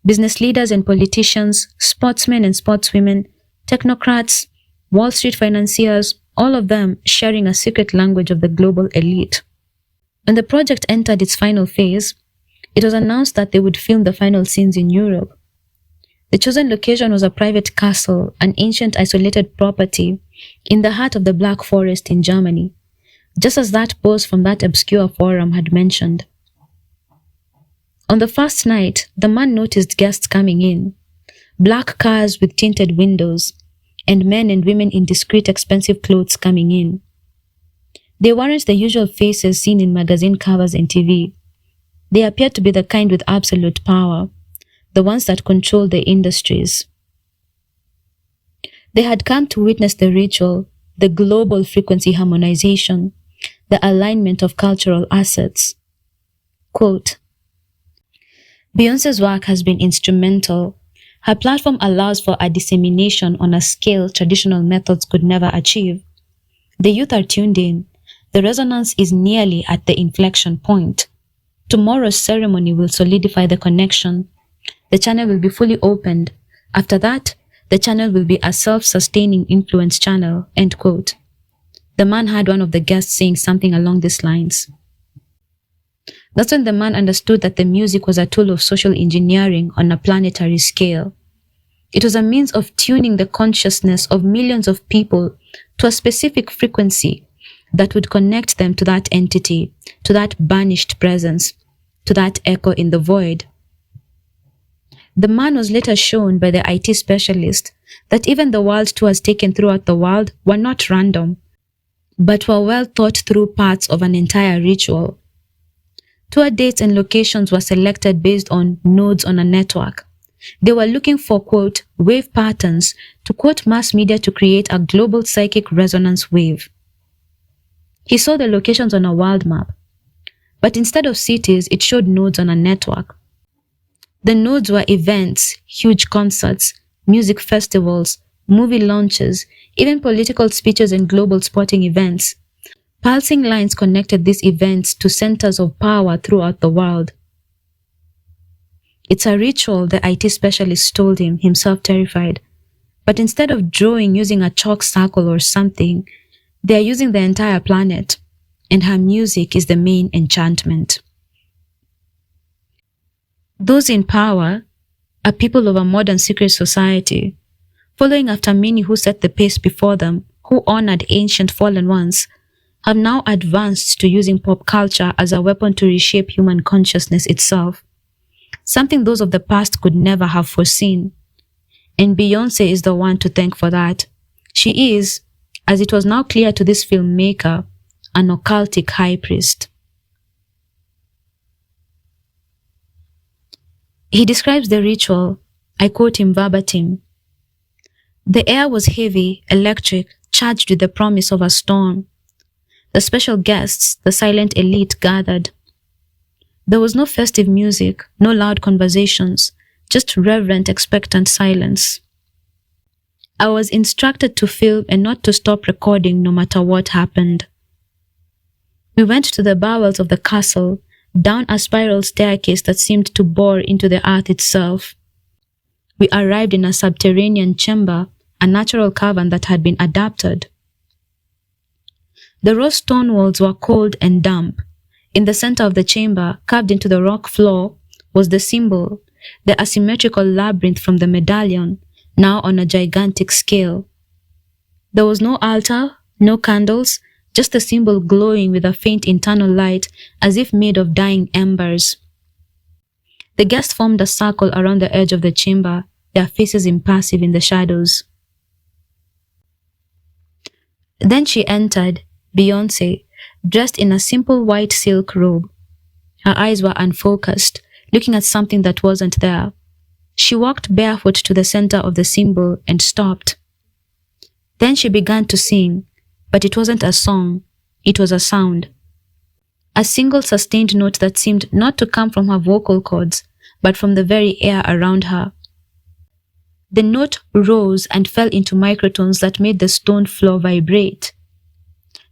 Business leaders and politicians, sportsmen and sportswomen, technocrats, Wall Street financiers, all of them sharing a secret language of the global elite. When the project entered its final phase, it was announced that they would film the final scenes in Europe. The chosen location was a private castle, an ancient isolated property in the heart of the Black Forest in Germany, just as that post from that obscure forum had mentioned. On the first night, the man noticed guests coming in, black cars with tinted windows, and men and women in discreet, expensive clothes coming in. They weren't the usual faces seen in magazine covers and TV. They appeared to be the kind with absolute power, the ones that control the industries. They had come to witness the ritual, the global frequency harmonization, the alignment of cultural assets. Quote, Beyonce's work has been instrumental. Her platform allows for a dissemination on a scale traditional methods could never achieve. The youth are tuned in. The resonance is nearly at the inflection point. Tomorrow's ceremony will solidify the connection. The channel will be fully opened. After that, the channel will be a self-sustaining influence channel, end quote. The man heard one of the guests saying something along these lines. That's when the man understood that the music was a tool of social engineering on a planetary scale. It was a means of tuning the consciousness of millions of people to a specific frequency that would connect them to that entity, to that banished presence, to that echo in the void. The man was later shown by the IT specialist that even the world tours taken throughout the world were not random, but were well thought through parts of an entire ritual. Tour dates and locations were selected based on nodes on a network. They were looking for, quote, wave patterns to quote mass media to create a global psychic resonance wave. He saw the locations on a world map, but instead of cities, it showed nodes on a network. The nodes were events, huge concerts, music festivals, movie launches, even political speeches and global sporting events. Pulsing lines connected these events to centers of power throughout the world. It's a ritual, the IT specialist told him, himself terrified. But instead of drawing using a chalk circle or something, they are using the entire planet, and her music is the main enchantment. Those in power are people of a modern secret society, following after many who set the pace before them, who honored ancient fallen ones, have now advanced to using pop culture as a weapon to reshape human consciousness itself, something those of the past could never have foreseen. And Beyonce is the one to thank for that. She is, as it was now clear to this filmmaker, an occultic high priest. He describes the ritual. I quote him verbatim. The air was heavy, electric, charged with the promise of a storm. The special guests, the silent elite, gathered. There was no festive music, no loud conversations, just reverent, expectant silence. I was instructed to film and not to stop recording no matter what happened. We went to the bowels of the castle, down a spiral staircase that seemed to bore into the earth itself. We arrived in a subterranean chamber, a natural cavern that had been adapted. The raw stone walls were cold and damp. In the center of the chamber, carved into the rock floor, was the symbol, the asymmetrical labyrinth from the medallion, now on a gigantic scale. There was no altar, no candles, just the symbol glowing with a faint internal light as if made of dying embers. The guests formed a circle around the edge of the chamber, their faces impassive in the shadows. Then she entered, Beyonce, dressed in a simple white silk robe. Her eyes were unfocused, looking at something that wasn't there. She walked barefoot to the center of the symbol and stopped. Then she began to sing, but it wasn't a song, it was a sound. A single sustained note that seemed not to come from her vocal cords, but from the very air around her. The note rose and fell into microtones that made the stone floor vibrate.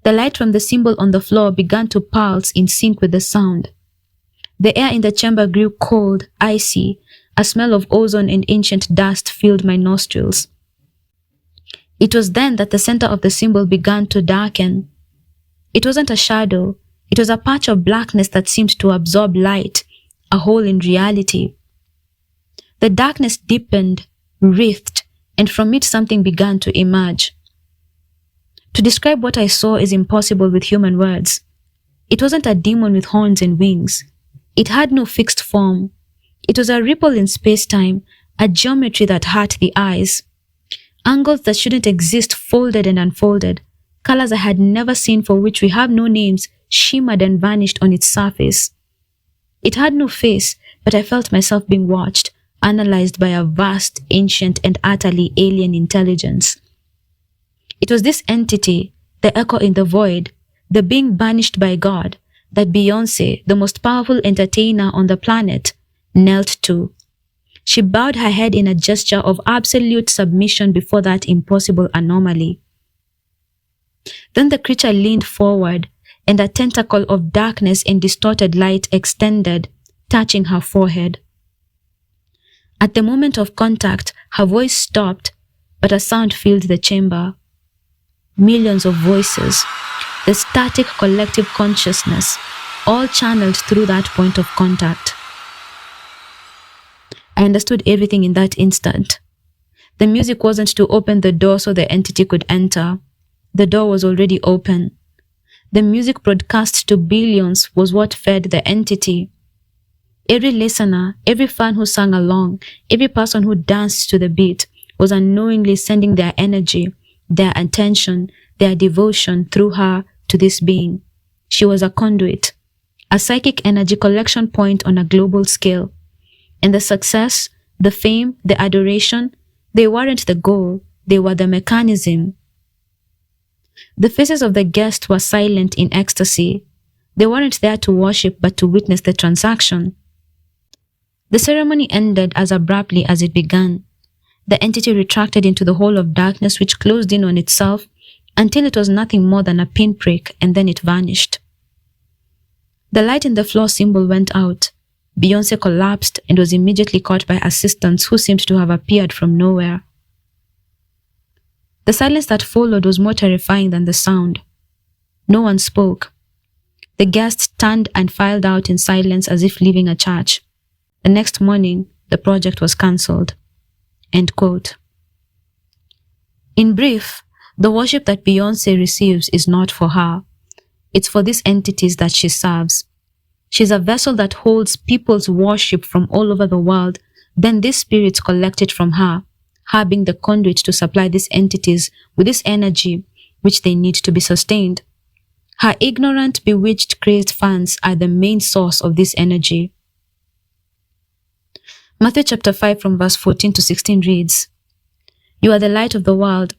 The light from the symbol on the floor began to pulse in sync with the sound. The air in the chamber grew cold, icy. A smell of ozone and ancient dust filled my nostrils. It was then that the center of the symbol began to darken. It wasn't a shadow. It was a patch of blackness that seemed to absorb light, a hole in reality. The darkness deepened, writhed, and from it something began to emerge. To describe what I saw is impossible with human words. It wasn't a demon with horns and wings. It had no fixed form. It was a ripple in space-time, a geometry that hurt the eyes. Angles that shouldn't exist folded and unfolded. Colors I had never seen for which we have no names shimmered and vanished on its surface. It had no face, but I felt myself being watched, analyzed by a vast, ancient, and utterly alien intelligence. It was this entity, the echo in the void, the being banished by God, that Beyonce, the most powerful entertainer on the planet, knelt to. She bowed her head in a gesture of absolute submission before that impossible anomaly. Then the creature leaned forward, and a tentacle of darkness and distorted light extended, touching her forehead. At the moment of contact, her voice stopped, but a sound filled the chamber. Millions of voices, the static collective consciousness, all channeled through that point of contact. I understood everything in that instant. The music wasn't to open the door so the entity could enter. The door was already open. The music broadcast to billions was what fed the entity. Every listener, every fan who sang along, every person who danced to the beat was unknowingly sending their energy, their attention, their devotion through her to this being. She was a conduit, a psychic energy collection point on a global scale. And the success, the fame, the adoration, they weren't the goal, they were the mechanism. The faces of the guests were silent in ecstasy. They weren't there to worship but to witness the transaction. The ceremony ended as abruptly as it began. The entity retracted into the hole of darkness which closed in on itself until it was nothing more than a pinprick, and then it vanished. The light in the floor symbol went out. Beyonce collapsed and was immediately caught by assistants who seemed to have appeared from nowhere. The silence that followed was more terrifying than the sound. No one spoke. The guests turned and filed out in silence as if leaving a church. The next morning, the project was cancelled. End quote. In brief, the worship that Beyonce receives is not for her. It's for these entities that she serves. She's a vessel that holds people's worship from all over the world. Then these spirits collect it from her, her being the conduit to supply these entities with this energy which they need to be sustained. Her ignorant, bewitched, crazed fans are the main source of this energy. Matthew chapter 5 from verse 14 to 16 reads, "You are the light of the world.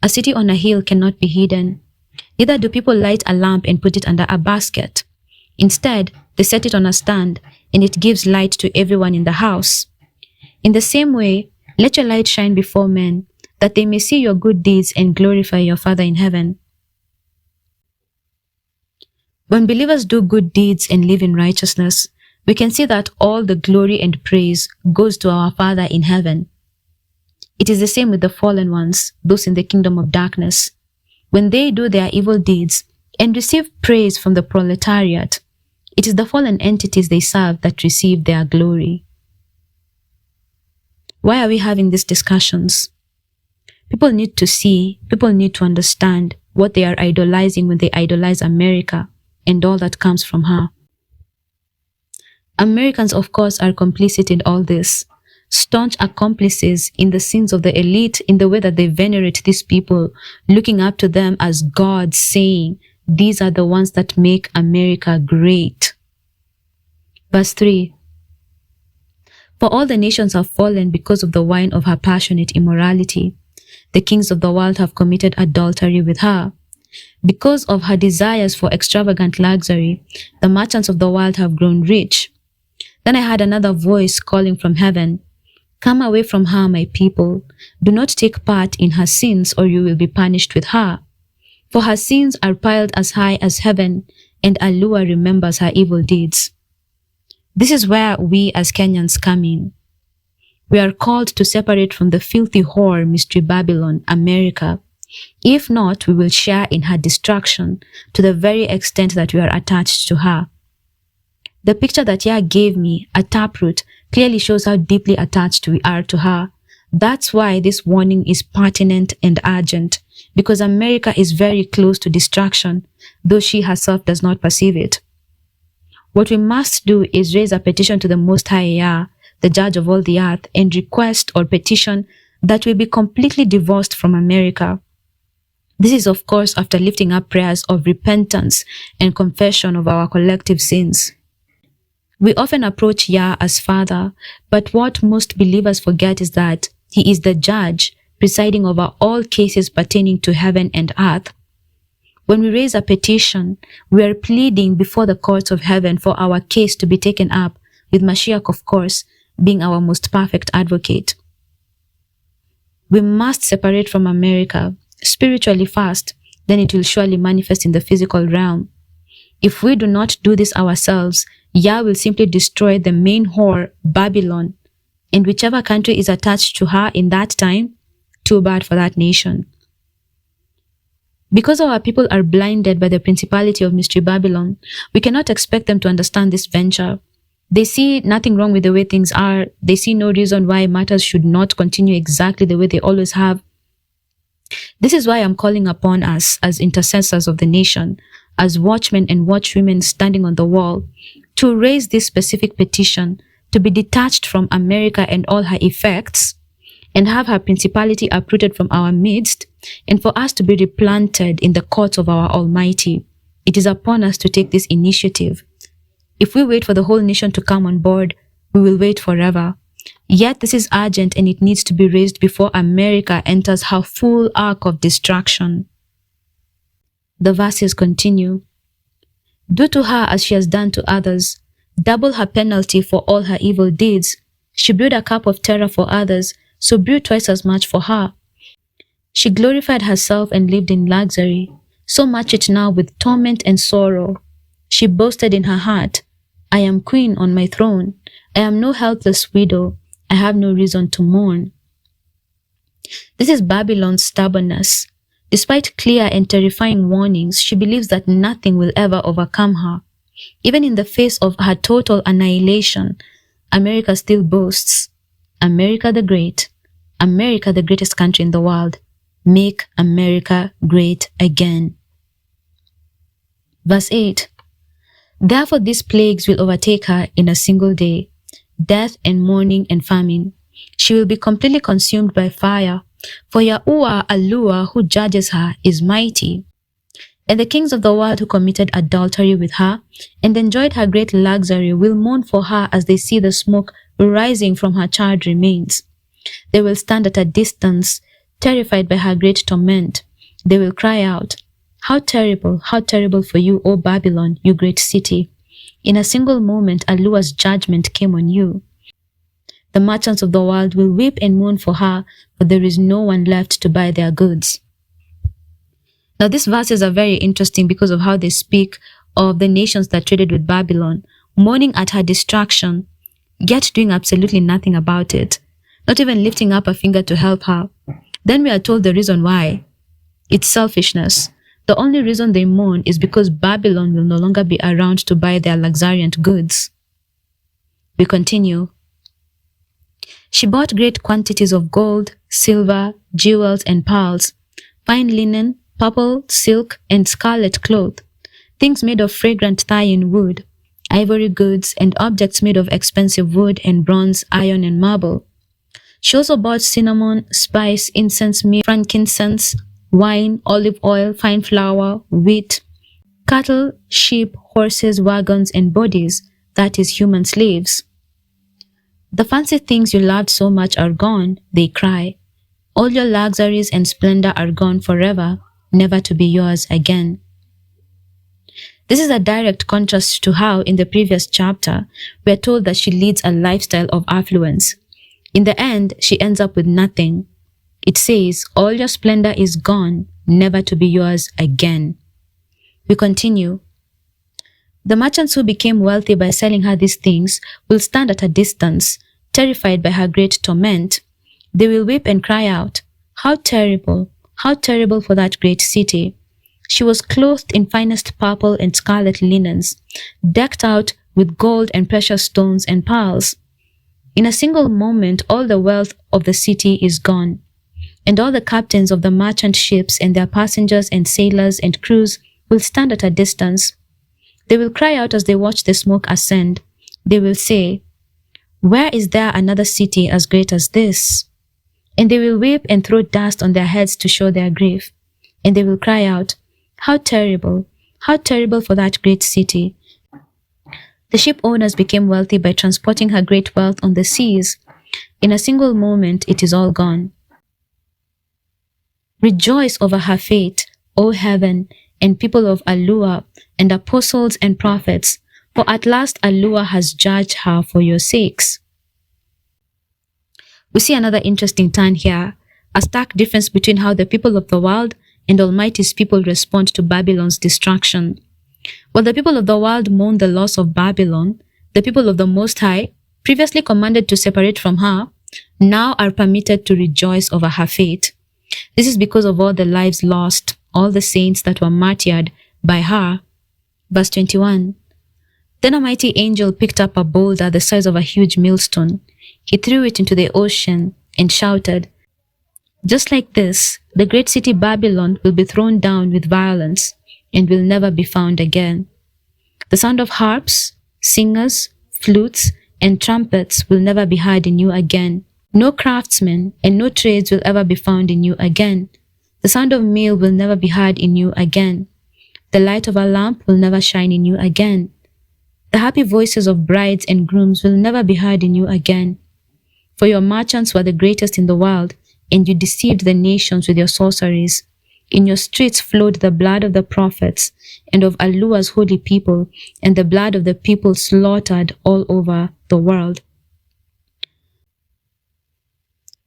A city on a hill cannot be hidden. Neither do people light a lamp and put it under a basket. Instead, they set it on a stand, and it gives light to everyone in the house. In the same way, let your light shine before men, that they may see your good deeds and glorify your Father in heaven." When believers do good deeds and live in righteousness, we can see that all the glory and praise goes to our Father in heaven. It is the same with the fallen ones, those in the kingdom of darkness. When they do their evil deeds and receive praise from the proletariat, it is the fallen entities they serve that receive their glory. Why are we having these discussions? People need to see, people need to understand what they are idolizing when they idolize America and all that comes from her. Americans, of course, are complicit in all this, staunch accomplices in the sins of the elite, in the way that they venerate these people, looking up to them as gods, saying, "These are the ones that make America great." Verse 3. "For all the nations have fallen because of the wine of her passionate immorality. The kings of the world have committed adultery with her. Because of her desires for extravagant luxury, the merchants of the world have grown rich." Then I heard another voice calling from heaven, "Come away from her, my people. Do not take part in her sins, or you will be punished with her. For her sins are piled as high as heaven, and Allure remembers her evil deeds." This is where we as Kenyans come in. We are called to separate from the filthy whore, Mystery Babylon, America. If not, we will share in her destruction to the very extent that we are attached to her. The picture that Yah gave me, a taproot, clearly shows how deeply attached we are to her. That's why this warning is pertinent and urgent, because America is very close to destruction, though she herself does not perceive it. What we must do is raise a petition to the Most High Yah, the judge of all the earth, and request or petition that we be completely divorced from America. This is, of course, after lifting up prayers of repentance and confession of our collective sins. We often approach Yah as Father, but what most believers forget is that He is the judge, presiding over all cases pertaining to heaven and earth. When we raise a petition, we are pleading before the courts of heaven for our case to be taken up, with Mashiach, of course, being our most perfect advocate. We must separate from America, spiritually first, then it will surely manifest in the physical realm. If we do not do this ourselves, Yah will simply destroy the main whore, Babylon, and whichever country is attached to her in that time, too bad for that nation. Because our people are blinded by the principality of Mystery Babylon, we cannot expect them to understand this venture. They see nothing wrong with the way things are. They see no reason why matters should not continue exactly the way they always have. This is why I'm calling upon us as intercessors of the nation, as watchmen and watchwomen standing on the wall, to raise this specific petition to be detached from America and all her effects, and have her principality uprooted from our midst, and for us to be replanted in the courts of our Almighty. It is upon us to take this initiative. If we wait for the whole nation to come on board, we will wait forever. Yet this is urgent and it needs to be raised before America enters her full arc of destruction. The verses continue. Do to her as she has done to others. Double her penalty for all her evil deeds. She brewed a cup of terror for others, so brew twice as much for her. She glorified herself and lived in luxury, so much it now with torment and sorrow. She boasted in her heart, I am queen on my throne. I am no helpless widow. I have no reason to mourn. This is Babylon's stubbornness. Despite clear and terrifying warnings, she believes that nothing will ever overcome her. Even in the face of her total annihilation, America still boasts, America the Great, America the greatest country in the world. Make America great again. Verse 8. Therefore these plagues will overtake her in a single day, death and mourning and famine. She will be completely consumed by fire, for Yahuwah Allua who judges her is mighty. And the kings of the world who committed adultery with her and enjoyed her great luxury will mourn for her as they see the smoke rising from her charred remains. They will stand at a distance, terrified by her great torment. They will cry out, how terrible for you, O Babylon, you great city. In a single moment, Allua's judgment came on you. The merchants of the world will weep and mourn for her, for there is no one left to buy their goods. Now, these verses are very interesting because of how they speak of the nations that traded with Babylon, mourning at her destruction, yet doing absolutely nothing about it, not even lifting up a finger to help her. Then we are told the reason why. It's selfishness. The only reason they mourn is because Babylon will no longer be around to buy their luxuriant goods. We continue. She bought great quantities of gold, silver, jewels, and pearls, fine linen, purple, silk, and scarlet cloth, things made of fragrant Thyan wood, ivory goods, and objects made of expensive wood and bronze, iron, and marble. She also bought cinnamon, spice, incense, myrrh, frankincense, wine, olive oil, fine flour, wheat, cattle, sheep, horses, wagons, and bodies, that is, human slaves. The fancy things you loved so much are gone, they cry. All your luxuries and splendor are gone forever, never to be yours again. This is a direct contrast to how, in the previous chapter, we are told that she leads a lifestyle of affluence. In the end, she ends up with nothing. It says, all your splendor is gone, never to be yours again. We continue. The merchants who became wealthy by selling her these things will stand at a distance, terrified by her great torment. They will weep and cry out, how terrible for that great city. She was clothed in finest purple and scarlet linens, decked out with gold and precious stones and pearls. In a single moment, all the wealth of the city is gone, and all the captains of the merchant ships and their passengers and sailors and crews will stand at a distance. They will cry out as they watch the smoke ascend. They will say, where is there another city as great as this? And they will weep and throw dust on their heads to show their grief. And they will cry out, how terrible for that great city. The ship owners became wealthy by transporting her great wealth on the seas. In a single moment, it is all gone. Rejoice over her fate, O heaven, and people of Allua, and apostles and prophets, for at last Allua has judged her for your sakes. We see another interesting turn here, a stark difference between how the people of the world and Almighty's people respond to Babylon's destruction. While the people of the world mourn the loss of Babylon, the people of the Most High, previously commanded to separate from her, now are permitted to rejoice over her fate. This is because of all the lives lost, all the saints that were martyred by her. Verse 21. Then a mighty angel picked up a boulder the size of a huge millstone. He threw it into the ocean and shouted, "Just like this, the great city Babylon will be thrown down with violence and will never be found again. The sound of harps, singers, flutes, and trumpets will never be heard in you again. No craftsmen and no trades will ever be found in you again. The sound of meal will never be heard in you again. The light of a lamp will never shine in you again. The happy voices of brides and grooms will never be heard in you again. For your merchants were the greatest in the world, and you deceived the nations with your sorceries. In your streets flowed the blood of the prophets and of Alua's holy people, and the blood of the people slaughtered all over the world."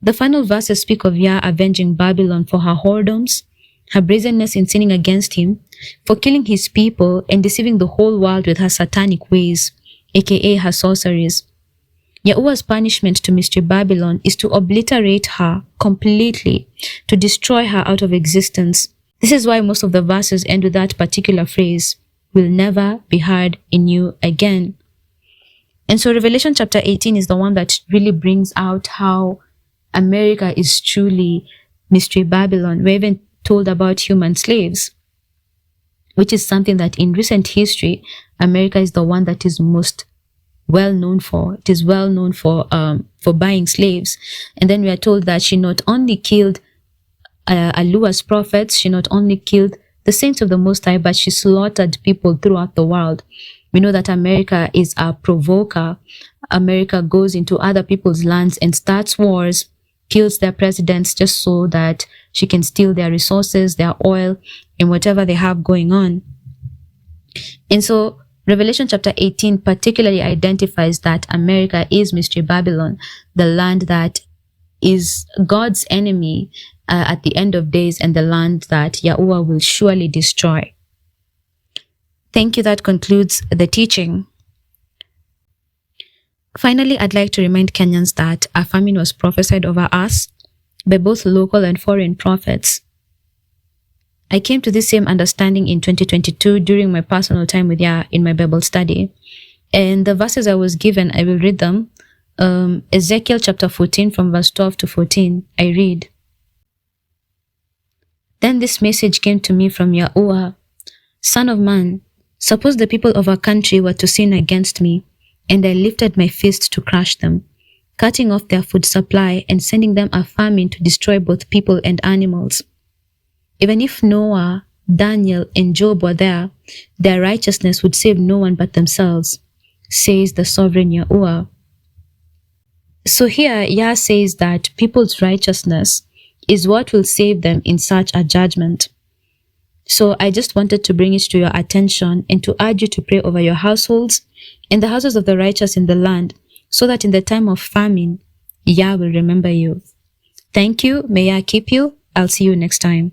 The final verses speak of Yah avenging Babylon for her whoredoms, her brazenness in sinning against him, for killing his people and deceiving the whole world with her satanic ways, aka her sorceries. Yahuwah's punishment to Mystery Babylon is to obliterate her completely, to destroy her out of existence. This is why most of the verses end with that particular phrase, "will never be heard in you again." And so Revelation chapter 18 is the one that really brings out how America is truly Mystery Babylon. We're even told about human slaves, which is something that in recent history, America is the one that is most well known for. It is well known for buying slaves. And then we are told that she not only killed Alua's prophets, she not only killed the saints of the Most High, but she slaughtered people throughout the world. We know that America is a provoker. America goes into other people's lands and starts wars, kills their presidents just so that she can steal their resources, their oil, and whatever they have going on. And so Revelation chapter 18 particularly identifies that America is Mystery Babylon, the land that is God's enemy at the end of days, and the land that Yahuwah will surely destroy. Thank you. That concludes the teaching. Finally, I'd like to remind Kenyans that a famine was prophesied over us by both local and foreign prophets. I came to this same understanding in 2022 during my personal time with Yah in my Bible study. And the verses I was given, I will read them. Ezekiel chapter 14 from verse 12 to 14, I read, "Then this message came to me from Yahuwah, Son of man, suppose the people of our country were to sin against me, and I lifted my fist to crush them, cutting off their food supply and sending them a famine to destroy both people and animals. Even if Noah, Daniel, and Job were there, their righteousness would save no one but themselves, says the sovereign Yahuwah." So here, Yah says that people's righteousness is what will save them in such a judgment. So I just wanted to bring it to your attention and to urge you to pray over your households and the houses of the righteous in the land, so that in the time of famine, Yah will remember you. Thank you. May Yah keep you. I'll see you next time.